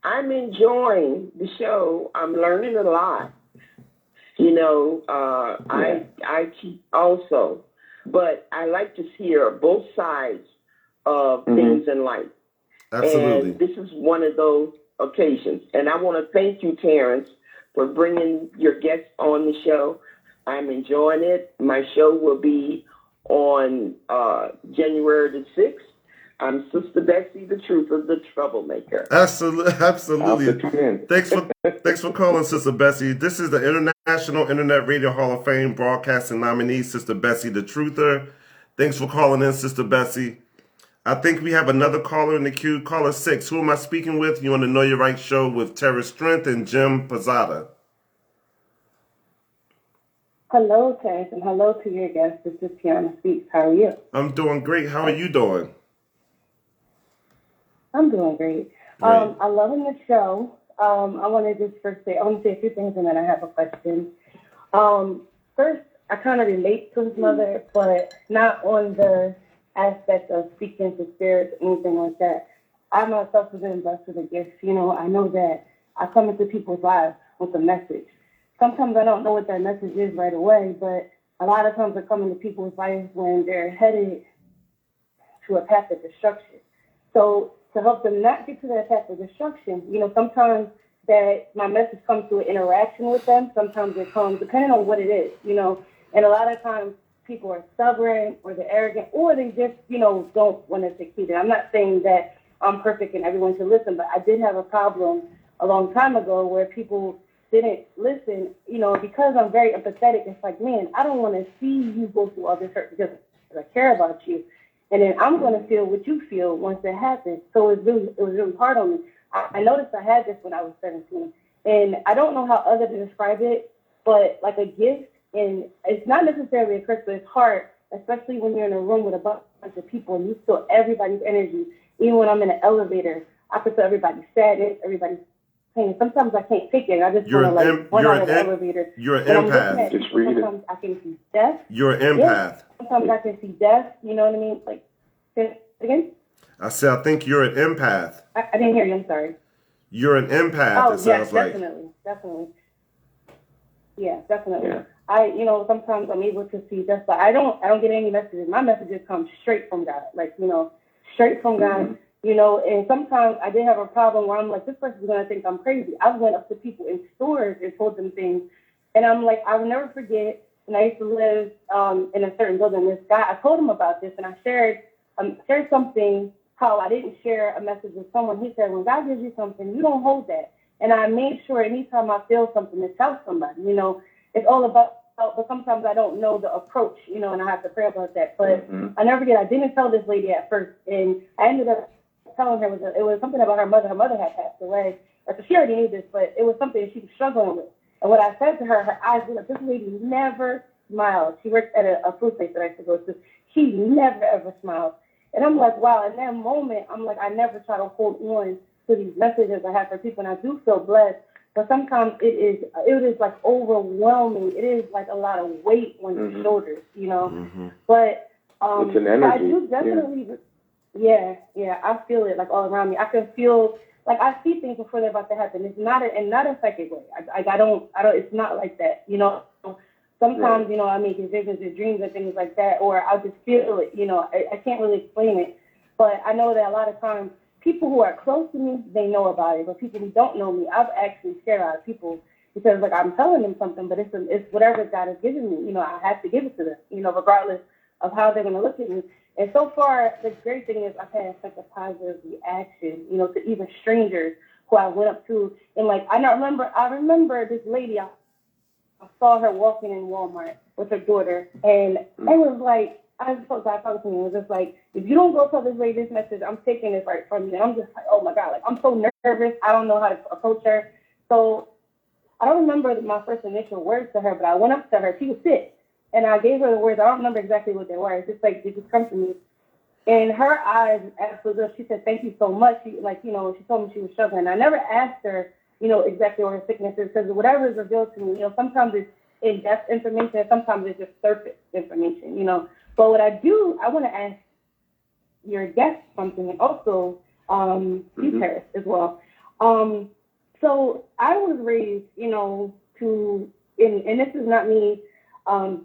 Speaker 3: I'm enjoying the show. I'm learning a lot. You know, I keep also, but I like to hear both sides of things in life.
Speaker 1: Absolutely.
Speaker 3: And this is one of those occasions. And I want to thank you, Terrence, for bringing your guests on the show. I'm enjoying it. My show will be on January the 6th. I'm Sister Bessie, the truth of the troublemaker.
Speaker 1: Absolutely. Thanks for calling, Sister Bessie. This is the International Internet Radio Hall of Fame broadcasting nominee, Sister Bessie, the truther. Thanks for calling in, Sister Bessie. I think we have another caller in the queue. Caller 6. Who am I speaking with? You on the Know Your Right show with Terris Strength and Joe Pezzato.
Speaker 6: Hello, Terrence, and hello to your guest. This is Tiana Speaks. How are you?
Speaker 1: I'm doing great. How are you doing?
Speaker 6: I'm doing great. I'm loving the show. I want to just first say, I want to say a few things, and then I have a question. First, I kind of relate to his mother, but not on the aspect of speaking to spirits or anything like that. I myself have been blessed with a gift. You know, I know that I come into people's lives with a message. Sometimes I don't know what that message is right away, but a lot of times I come into people's lives when they're headed to a path of destruction. So to help them not get to that path of destruction, you know, sometimes that my message comes through an interaction with them. Sometimes it comes, depending on what it is, you know. And a lot of times people are stubborn or they're arrogant or they just, you know, don't want to succeed. And I'm not saying that I'm perfect and everyone should listen, but I did have a problem a long time ago where people didn't listen, you know, because I'm very empathetic. It's like, man, I don't want to see you go through all this hurt because I care about you. And then I'm going to feel what you feel once it happens. So it was really hard on me. I noticed I had this when I was 17. And I don't know how others describe it, but like a gift, and it's not necessarily a curse, but it's hard, especially when you're in a room with a bunch of people and you feel everybody's energy. Even when I'm in an elevator, I can feel everybody's sadness, everybody's pain. Sometimes I can't take it. I just want to like run out of the elevator.
Speaker 1: You're an empath.
Speaker 5: Just read it.
Speaker 6: Sometimes I can see death.
Speaker 1: You're an empath.
Speaker 6: Yeah. Sometimes I can see death. You know what I mean? Like, say it again?
Speaker 1: I said, I think you're an empath.
Speaker 6: I didn't hear you. I'm sorry.
Speaker 1: You're an empath.
Speaker 6: Oh,
Speaker 1: it sounds
Speaker 6: yes,
Speaker 1: like.
Speaker 6: definitely. Yeah, definitely.
Speaker 5: Yeah.
Speaker 6: You know, sometimes I'm able to see death, but I don't get any messages. My messages come straight from God. Like, you know, straight from God. You know, and sometimes I did have a problem where I'm like, this person's going to think I'm crazy. I went up to people in stores and told them things. And I'm like, I will never forget. And I used to live in a certain building. This guy, I told him about this, and I shared something, how I didn't share a message with someone. He said, when God gives you something, you don't hold that. And I made sure anytime I feel something to tell somebody, you know, it's all about, but sometimes I don't know the approach, you know, and I have to pray about that. But I never forget, I didn't tell this lady at first. And I ended up telling her it was something about her mother. Her mother had passed away. So she already knew this, but it was something she was struggling with. And what I said to her, her eyes lit up. This lady never smiled. She worked at a food place that I used to go to. She never, ever smiled. And I'm like, wow, in that moment, I'm like, I never try to hold on to these messages I have for people, and I do feel blessed. But sometimes it is like overwhelming. It is like a lot of weight on your shoulders, you know. But
Speaker 5: it's an energy.
Speaker 6: I do definitely, yeah, I feel it like all around me. I can feel like I see things before they're about to happen. It's not a psychic way. I don't. It's not like that, you know. Sometimes, you know, I make visions and dreams and things like that, or I'll just feel it, you know. I can't really explain it, but I know that a lot of times people who are close to me, they know about it, but people who don't know me, I've actually scared a lot of people because, like, I'm telling them something, but it's whatever God has given me, you know. I have to give it to them, you know, regardless of how they're going to look at me. And so far, the great thing is I've had such a positive reaction, you know, to even strangers who I went up to, and like I remember this lady. I saw her walking in Walmart with her daughter, and it was like, I was supposed to talk to me. It was just like, if you don't go tell this lady this message, I'm taking this right from you. And I'm just like, oh my God, like I'm so nervous. I don't know how to approach her. So I don't remember my first initial words to her, but I went up to her. She was sick, and I gave her the words. I don't remember exactly what they were. It's just like, it just come to me. And her eyes absolutely, she said, thank you so much. She, like, you know, she told me she was struggling. I never asked her, you know, exactly what her sickness is, because whatever is revealed to me, you know, sometimes it's in-depth information, and sometimes it's just surface information, you know. But what I do, I want to ask your guest something, and also you, Terris, as well. So I was raised, you know, and this is not me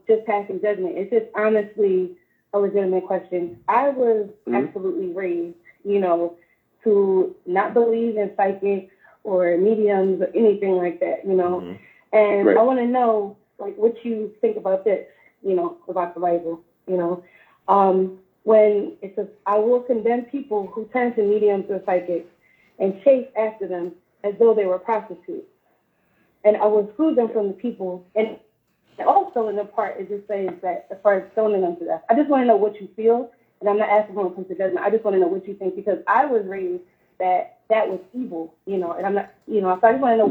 Speaker 6: just passing judgment. It's just honestly a legitimate question. I was absolutely raised, you know, to not believe in psychics or mediums or anything like that, you know. And I want to know, like, what you think about this, you know, about the Bible, you know. When it says, I will condemn people who turn to mediums or psychics and chase after them as though they were prostitutes. And I will exclude them from the people. And also in the part, it just says that as far as stoning them to death. I just want to know what you feel. And I'm not asking when it comes to judgment. I just want to know what you think, because I was raised that was evil, you know, and I'm not, you know, so I just want to know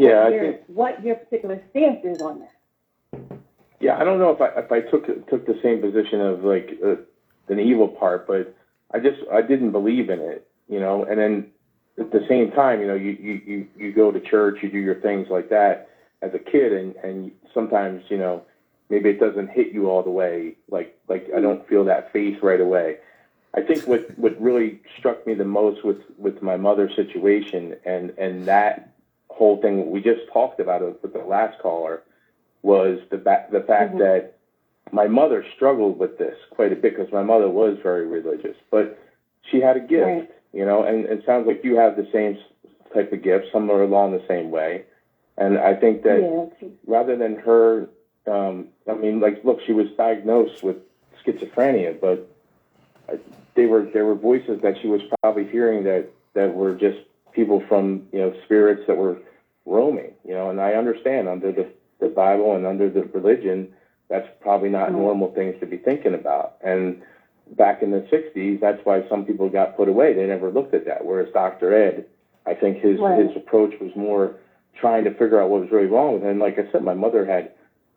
Speaker 6: what your particular stance is on that.
Speaker 5: Yeah, I don't know if I took the same position of like an evil part, but I didn't believe in it, you know. And then at the same time, you know, you go to church, you do your things like that as a kid, and sometimes, you know, maybe it doesn't hit you all the way, like I don't feel that faith right away. I think what really struck me the most with my mother's situation and that whole thing we just talked about with the last caller was the fact that my mother struggled with this quite a bit, because my mother was very religious, but she had a gift, you know, and it sounds like you have the same type of gifts. Some are along the same way. And I think that rather than her, I mean, like, look, she was diagnosed with schizophrenia, but there were voices that she was probably hearing that were just people from, you know, spirits that were roaming, you know, and I understand under the Bible and under the religion, that's probably not normal things to be thinking about. And back in the 60s, that's why some people got put away. They never looked at that. Whereas Dr. Ed, I think his approach was more trying to figure out what was really wrong with him. And like I said, my mother had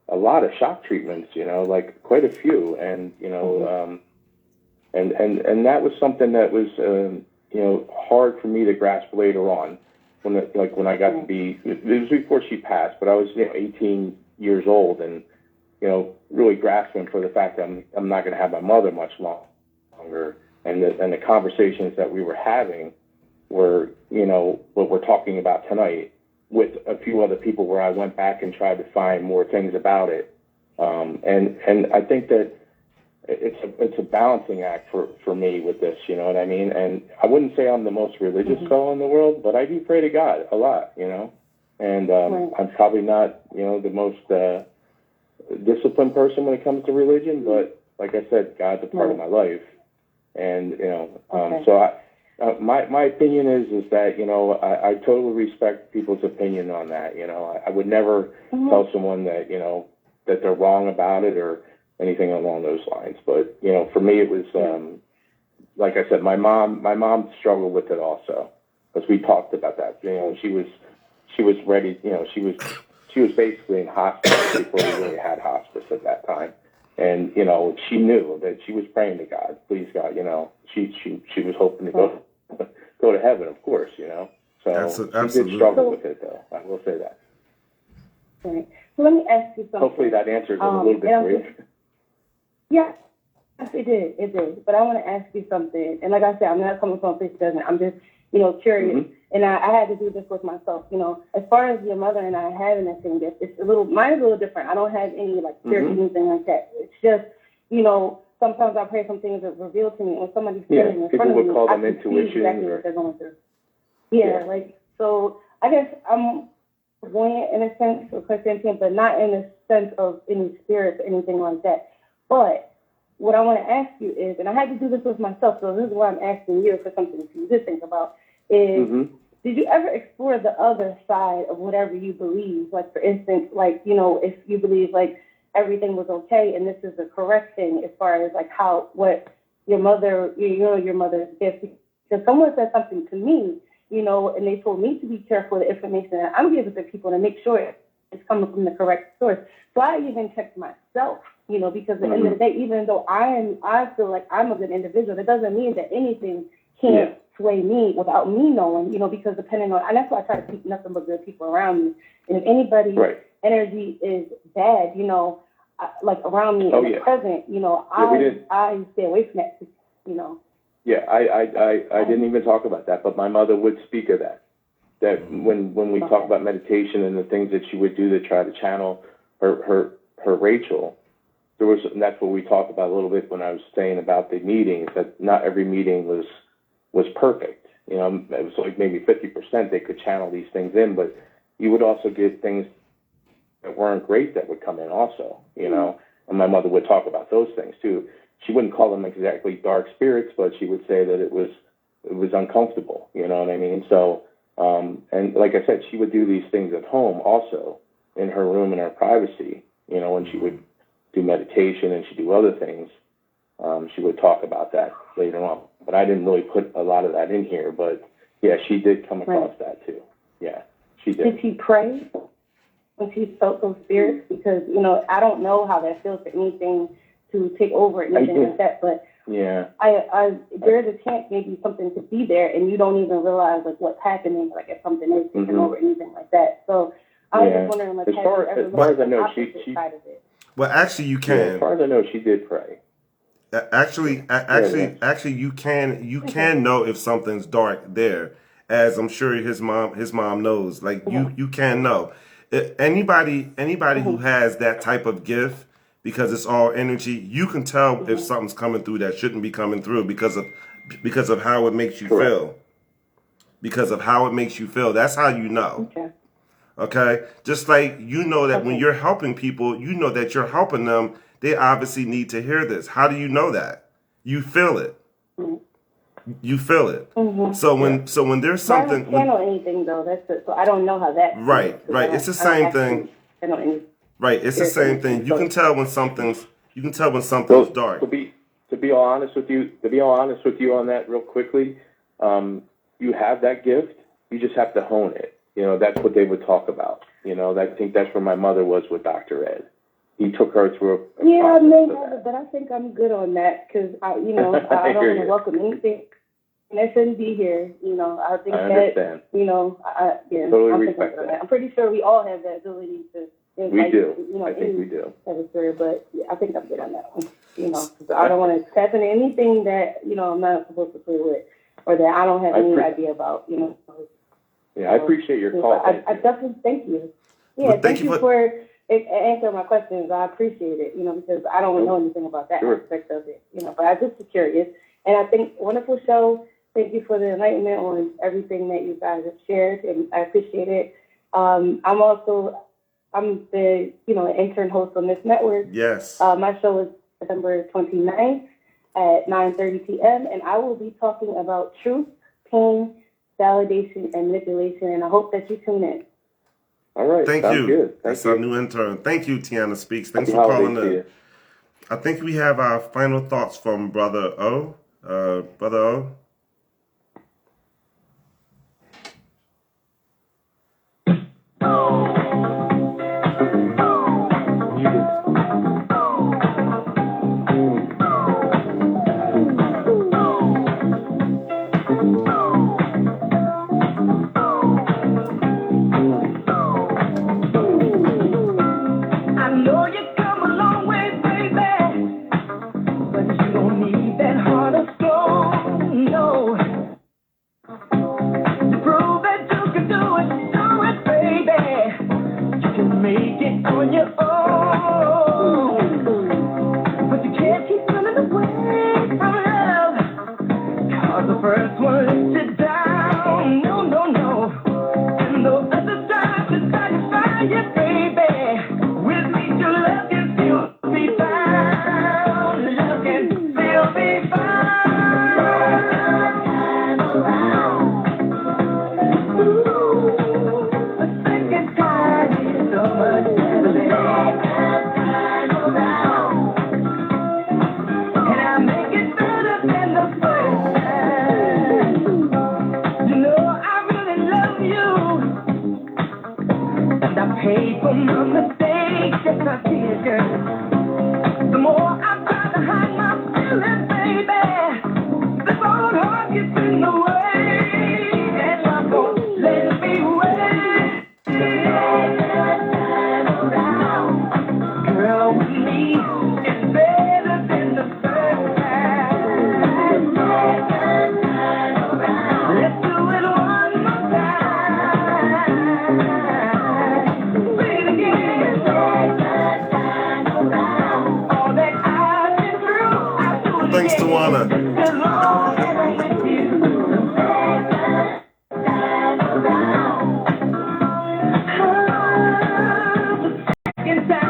Speaker 5: a lot of shock treatments, you know, like quite a few. And, you know, and that was something that was, you know, hard for me to grasp later on. When I got to be, it was before she passed, but I was, you know, 18 years old and, you know, really grasping for the fact that I'm not going to have my mother much longer. And the conversations that we were having were, you know, what we're talking about tonight with a few other people where I went back and tried to find more things about it. And I think that it's a balancing act for me with this, you know what I mean? And I wouldn't say I'm the most religious fellow in the world, but I do pray to God a lot, you know? And I'm probably not, you know, the most disciplined person when it comes to religion, but like I said, God's a part of my life. And, you know, so my opinion is that, you know, I totally respect people's opinion on that. You know, I would never tell someone that, you know, that they're wrong about it or anything along those lines. But, you know, for me, it was, like I said, my mom struggled with it also, because we talked about that. You know, she was ready, you know, she was basically in hospice before we really had hospice at that time. And, you know, she knew that she was praying to God, please God, you know, she was hoping to go to heaven, of course, you know. So
Speaker 1: Absolutely.
Speaker 5: she did struggle with it, though. I will say that.
Speaker 6: Right. So let me ask you something.
Speaker 5: Hopefully that answers it a little bit for you.
Speaker 6: Yeah, it did. It did. But I want to ask you something. And like I said, I'm not coming from a place of judgment. I'm just, you know, curious. And I had to do this with myself. You know, as far as your mother and I having that same gift, mine is a little different. I don't have any, like, spiritual anything like that. It's just, you know, sometimes I pray some things that reveal to me. When somebody's standing in front of me, I can see exactly what they're going through. Yeah, like, so I guess I'm voyant in a sense or clairsentient, but not in the sense of any spirits or anything like that. But what I want to ask you is, and I had to do this with myself, so this is why I'm asking you for something for you to think about, is did you ever explore the other side of whatever you believe? Like, for instance, like, you know, if you believe, like, everything was okay and this is the correct thing as far as, like, what your mother, you know, your mother's gift. Because someone said something to me, you know, and they told me to be careful with the information that I'm giving to people to make sure it's coming from the correct source. So I even checked myself, you know, because at the end of the day, even though I feel like I'm a good individual, that doesn't mean that anything can't sway me without me knowing, you know, because depending on, and that's why I try to keep nothing but good people around me. And if anybody's energy is bad, you know, like around me in the present, you know, I stay away from that, you know.
Speaker 5: Yeah, I didn't even talk about that, but my mother would speak of that. That when we talk about meditation and the things that she would do to try to channel her Rachel, and that's what we talked about a little bit when I was saying about the meetings, that not every meeting was perfect. You know, it was like maybe 50% they could channel these things in, but you would also get things that weren't great that would come in also, you know, and my mother would talk about those things too. She wouldn't call them exactly dark spirits, but she would say that it was uncomfortable, you know what I mean? So, and like I said, she would do these things at home also, in her room, in her privacy, you know, when she would do meditation and she'd do other things. She would talk about that later on. But I didn't really put a lot of that in here. But, yeah, she did come across that too. Yeah, she did.
Speaker 6: Did she pray when she felt those spirits? Because, you know, I don't know how that feels for anything to take over and anything like that. But there's a chance maybe something could be there and you don't even realize, like, what's happening, like if something is taking over or anything like that. So I was just wondering, like,
Speaker 5: as far as I know, she
Speaker 6: side of it?
Speaker 1: Well, actually, you can.
Speaker 5: Yeah, as far as I know, she did pray.
Speaker 1: Actually, you can know if something's dark there, as I'm sure his mom knows. Like you can know. Anybody who has that type of gift, because it's all energy, you can tell if something's coming through that shouldn't be coming through because of how it makes you feel. because of how it makes you feel. That's how you know.
Speaker 6: Okay.
Speaker 1: Okay? Just like you know that when
Speaker 6: Okay.
Speaker 1: you're helping people, you know that you're helping them. They obviously need to hear this. How do you know that? You feel it. You feel it.
Speaker 6: Mm-hmm.
Speaker 1: So when there's something,
Speaker 6: I don't channel anything though. That's it. So I don't know how that.
Speaker 1: right. It's the same thing.
Speaker 6: Channel anything.
Speaker 1: Right. It's the same thing. You can tell when something's dark.
Speaker 5: To be all honest with you on that real quickly, you have that gift. You just have to hone it. You know, that's what they would talk about. You know, I think that's where my mother was with Dr. Ed. He took her through a
Speaker 6: Yeah, I
Speaker 5: process
Speaker 6: may
Speaker 5: of
Speaker 6: have
Speaker 5: that.
Speaker 6: it, but I think I'm good on that because I don't
Speaker 5: I
Speaker 6: want
Speaker 5: hear
Speaker 6: to
Speaker 5: you.
Speaker 6: welcome anything that shouldn't be here. You know, I think
Speaker 5: I understand.
Speaker 6: that
Speaker 5: Totally
Speaker 6: I'm
Speaker 5: respect
Speaker 6: thinking
Speaker 5: that.
Speaker 6: I'm pretty sure we all have that ability to.
Speaker 5: We do.
Speaker 6: You know,
Speaker 5: I think we do.
Speaker 6: But yeah, I think I'm good on that one. You know, 'cause I don't want to tap into anything that I'm not supposed to play with, or that I don't have any idea about. You know.
Speaker 5: Yeah, I appreciate your call.
Speaker 6: I definitely thank you. Yeah,
Speaker 1: Well,
Speaker 6: thank you for answering my questions. I appreciate it. You know, because I don't know anything about that aspect of it. You know, but I'm just curious, and I think wonderful show. Thank you for the enlightenment on everything that you guys have shared, and I appreciate it. I'm the intern host on this network.
Speaker 1: Yes.
Speaker 6: My show is December 29th at 9:30 p.m. and I will be talking about truth, pain, validation, and manipulation. And I hope that you tune in.
Speaker 5: All right.
Speaker 1: Thank
Speaker 5: Sounds
Speaker 1: you.
Speaker 5: Good.
Speaker 1: That's
Speaker 5: Thank
Speaker 1: our new intern. Thank you, Tiana Speaks. Thanks
Speaker 5: Happy
Speaker 1: for calling
Speaker 5: holidays to
Speaker 1: in.
Speaker 5: you.
Speaker 1: I think we have our final thoughts from Brother O. Brother O.
Speaker 7: I know you come a long way, baby, but you don't need that heart of stone, no. To prove that you can do it, baby. You can make it on your own, but you can't keep running away from love. 'Cause the first one let you down, no, no, no. And the other time to satisfy you, baby. With me to love you, still be found. Love can still be found. Ooh, the second time is so much better. And I make it better than the first time. You know I really love you. And I paid for my mistakes, yes I did, girl. The more I try to hide my feelings, baby, the more heart gets in the way. And I won't let me wait. Girl, with me, it's better than the first time. Let's do it one more time. Say it again. All that I've been through, I'll do it
Speaker 1: Thanks,
Speaker 7: again.
Speaker 1: Tawana.
Speaker 7: As long as I'm with you. The second time.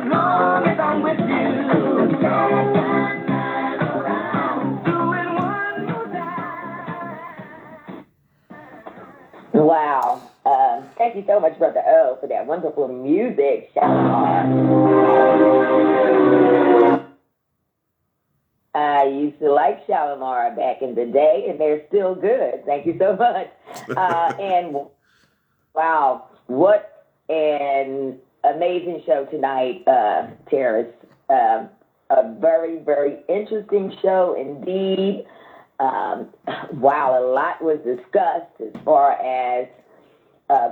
Speaker 7: long as I'm with you. Doing one more time.
Speaker 4: Wow. Thank you so much, Brother O, for that wonderful music, Shalimar. I used to like Shalimar back in the day, and they're still good. Thank you so much. And wow, what an amazing show tonight, Terris. A very, very interesting show indeed. Wow, a lot was discussed as far as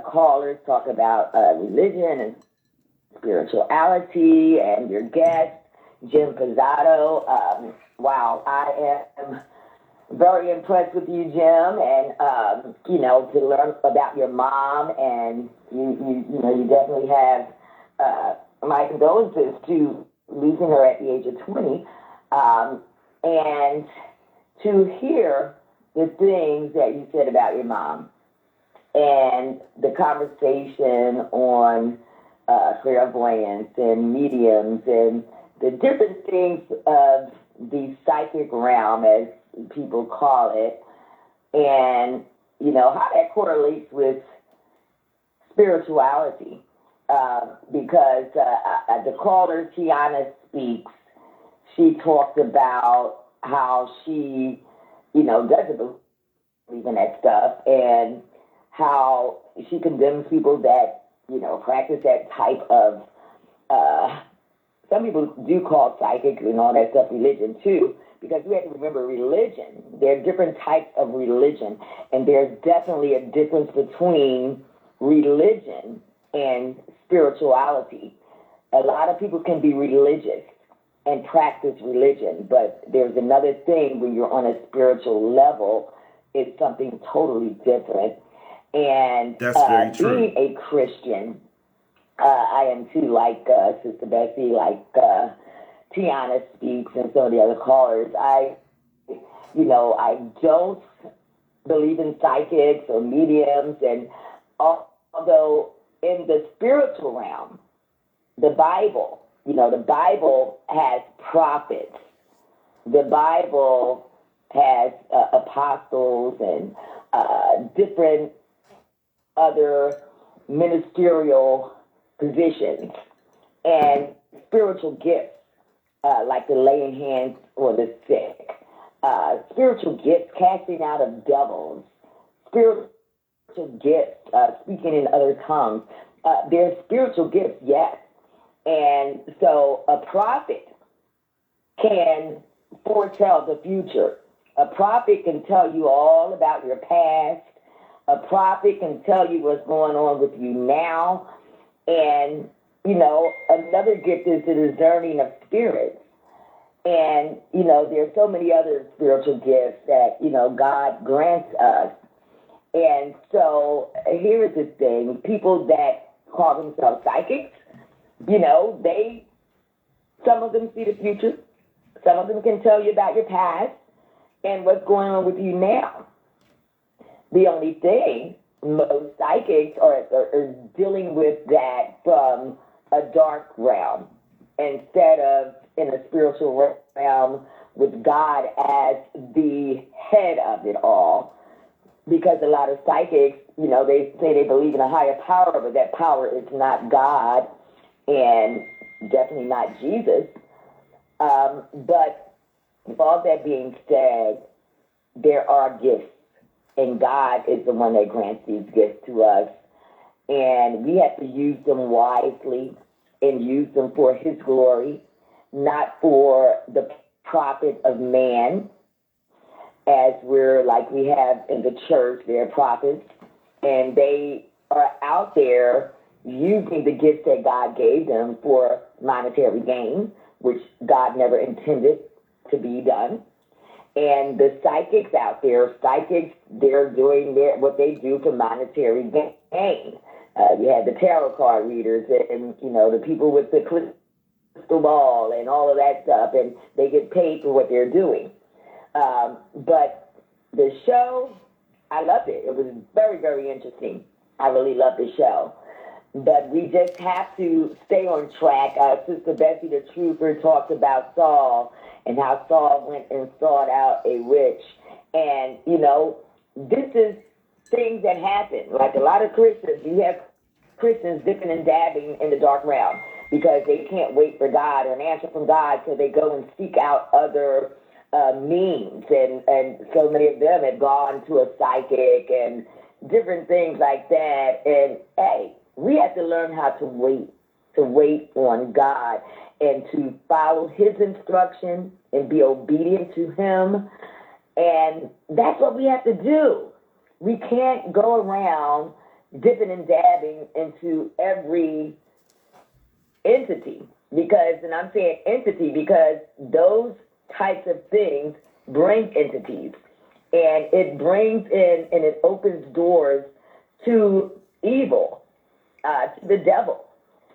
Speaker 4: callers talk about religion and spirituality, and your guest, Joe Pezzato. Wow, I am very impressed with you, Jim, and to learn about your mom, and you definitely have my condolences to losing her at the age of 20, and to hear the things that you said about your mom, and the conversation on clairvoyance and mediums and the different things of the psychic realm, as people call it, and how that correlates with spirituality, because the caller Tiana Speaks, she talked about how she doesn't believe in that stuff, and how she condemns people that practice that type of some people do call psychics and all that stuff religion too, because we have to remember religion. There are different types of religion, and there's definitely a difference between religion and spirituality. A lot of people can be religious and practice religion, but there's another thing when you're on a spiritual level. It's something totally different. And
Speaker 1: That's very true.
Speaker 4: Being a Christian, I am too, like Sister Bessie, like Tiana Speaks, and some of the other callers. I don't believe in psychics or mediums, and although in the spiritual realm, the Bible has prophets. The Bible has apostles and different other ministerial positions and spiritual gifts, like the laying hands or the sick, spiritual gifts, casting out of devils, spiritual gifts, speaking in other tongues. There's spiritual gifts, yes. And so a prophet can foretell the future. A prophet can tell you all about your past. A prophet can tell you what's going on with you now. And, another gift is the discerning of spirits. And, there's so many other spiritual gifts that, God grants us. And so here's the thing. People that call themselves psychics, some of them see the future. Some of them can tell you about your past and what's going on with you now. The only thing, most psychics are dealing with that from a dark realm instead of in a spiritual realm with God as the head of it all. Because a lot of psychics, they say they believe in a higher power, but that power is not God and definitely not Jesus. But with all that being said, there are gifts. And God is the one that grants these gifts to us. And we have to use them wisely and use them for His glory, not for the profit of man, as we have in the church, they're prophets, and they are out there using the gifts that God gave them for monetary gain, which God never intended to be done. And the psychics out there, they're doing what they do for monetary gain. You have the tarot card readers and, the people with the crystal ball and all of that stuff, and they get paid for what they're doing. But the show, I loved it. It was very, very interesting. I really loved the show. but we just have to stay on track. Sister Bessie the Trooper talked about Saul and how Saul went and sought out a witch. And, you know, this is things that happen. Like a lot of Christians, you have Christians dipping and dabbing in the dark realm because they can't wait for God or an answer from God, so they go and seek out other means. And so many of them have gone to a psychic and different things like that. And, hey, we have to learn how to wait on God and to follow his instruction and be obedient to him. And that's what we have to do. We can't go around dipping and dabbing into every entity because, and I'm saying entity because those types of things bring entities. And it brings in and it opens doors to evil, to the devil.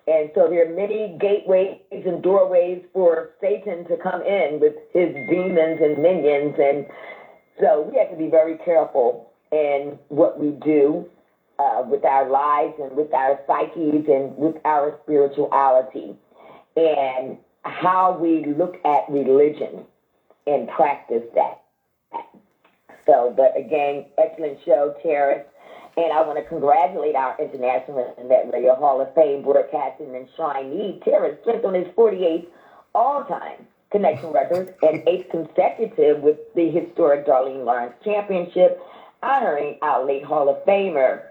Speaker 4: And so there are many gateways and doorways for Satan to come in with his demons and minions. And so we have to be very careful in what we do with our lives and with our psyches and with our spirituality and how we look at religion and practice that. So, but again, excellent show, Terris. And I want to congratulate our International Internet Radio Hall of Fame broadcasting enshrinee, Terris Strength, on his 48th all-time connection record and 8th consecutive with the historic Darlene Lawrence Championship, honoring our late Hall of Famer,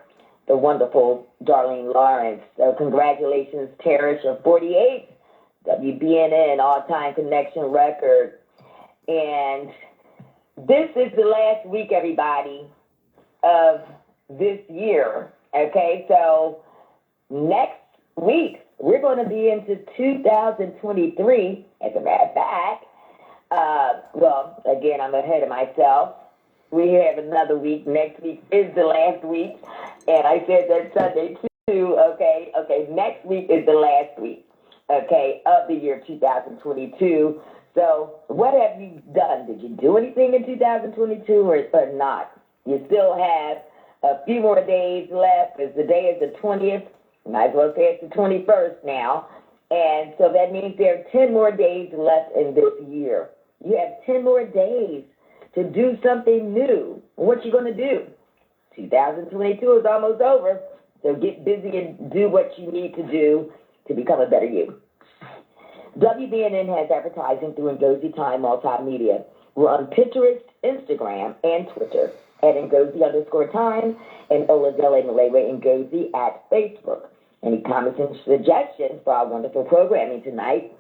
Speaker 4: the wonderful Darlene Lawrence. So congratulations, Terris, your 48th WBNN all-time connection record. And this is the last week, everybody, of this year, okay? So next week, we're going to be into 2023, as a matter of fact. Well, again, I'm ahead of myself. We have another week. Next week is the last week. And I said that Sunday, too, okay? Okay, next week is the last week, okay, of the year 2022. So what have you done? Did you do anything in 2022 or not? You still have a few more days left. As the day is the 20th. Might as well say it's the 21st now. And so that means there are 10 more days left in this year. You have 10 more days to do something new. What you going to do? 2022 is almost over. So get busy and do what you need to do to become a better you. WBNN has advertising through Ngozi Time Multimedia. We're on Pinterest, Instagram, and Twitter at Ngozi_Time and Oladele Malewe Ngozi at Facebook. Any comments and suggestions for our wonderful programming tonight?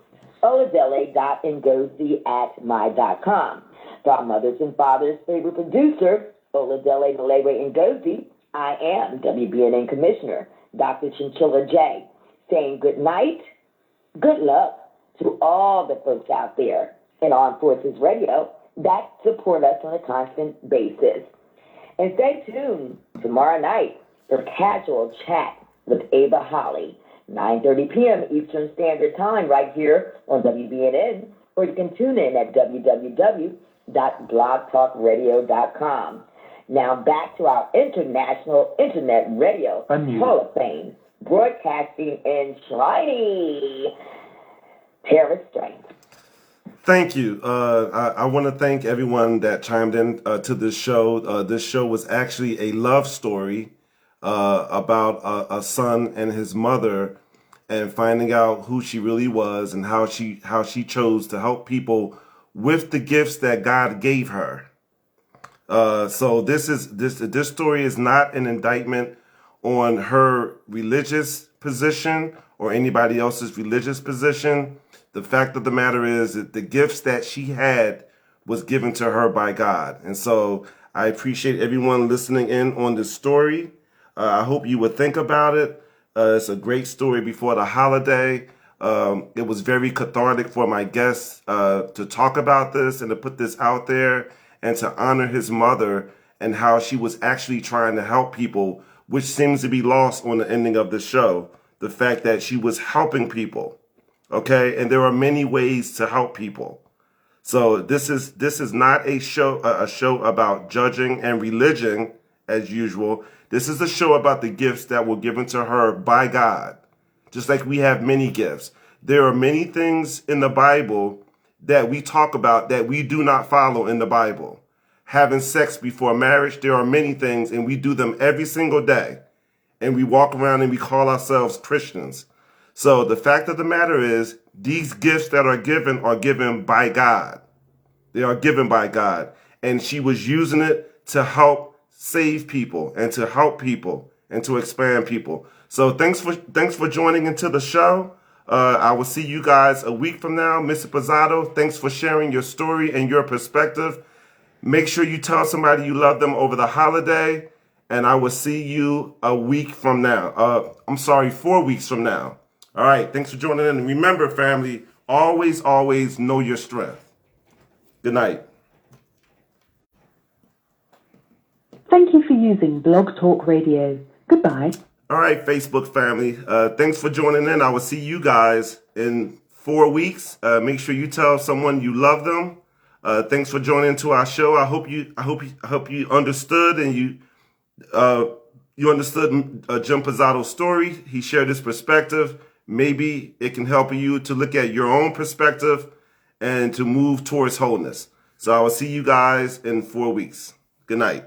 Speaker 4: Oladele.ngozi@my.com. For our mothers and fathers' favorite producer, Oladele Malewe Ngozi, I am WBNN Commissioner, Dr. Chinchilla J, saying good night, good luck to all the folks out there in Armed Forces Radio that support us on a constant basis. And stay tuned tomorrow night for Casual Chat with Ava Holly, 9:30 p.m. Eastern Standard Time right here on WBNN, or you can tune in at www.blogtalkradio.com. Now back to our International Internet Radio Hall of Fame, broadcasting in Shriney, Terris Strength.
Speaker 1: Thank you. I want to thank everyone that chimed in to this show. This show was actually a love story about a son and his mother, and finding out who she really was and how she chose to help people with the gifts that God gave her. So this story is not an indictment on her religious position or anybody else's religious position. The fact of the matter is that the gifts that she had was given to her by God. And so I appreciate everyone listening in on this story. I hope you would think about it. It's a great story before the holiday. It was very cathartic for my guests to talk about this and to put this out there and to honor his mother and how she was actually trying to help people, which seems to be lost on the ending of the show. The fact that she was helping people. Okay, and there are many ways to help people. So this is not a show about judging and religion as usual. This is a show about the gifts that were given to her by God, just like we have many gifts. There are many things in the Bible that we talk about that we do not follow in the Bible. Having sex before marriage, there are many things, and we do them every single day. And we walk around and we call ourselves Christians. So the fact of the matter is, these gifts that are given by God. They are given by God. And she was using it to help save people and to help people and to expand people. So thanks for joining into the show. I will see you guys a week from now. Mr. Pezzato, thanks for sharing your story and your perspective. Make sure you tell somebody you love them over the holiday. And I will see you a week from now. 4 weeks from now. All right. Thanks for joining in. And remember, family, always, always know your strength. Good night.
Speaker 10: Thank you for using Blog Talk Radio. Goodbye.
Speaker 1: All right, Facebook family. Thanks for joining in. I will see you guys in 4 weeks. Make sure you tell someone you love them. Thanks for joining into our show. I hope you understood and you understood Joe Pezzato's story. He shared his perspective. Maybe it can help you to look at your own perspective and to move towards wholeness. So I will see you guys in 4 weeks. Good night.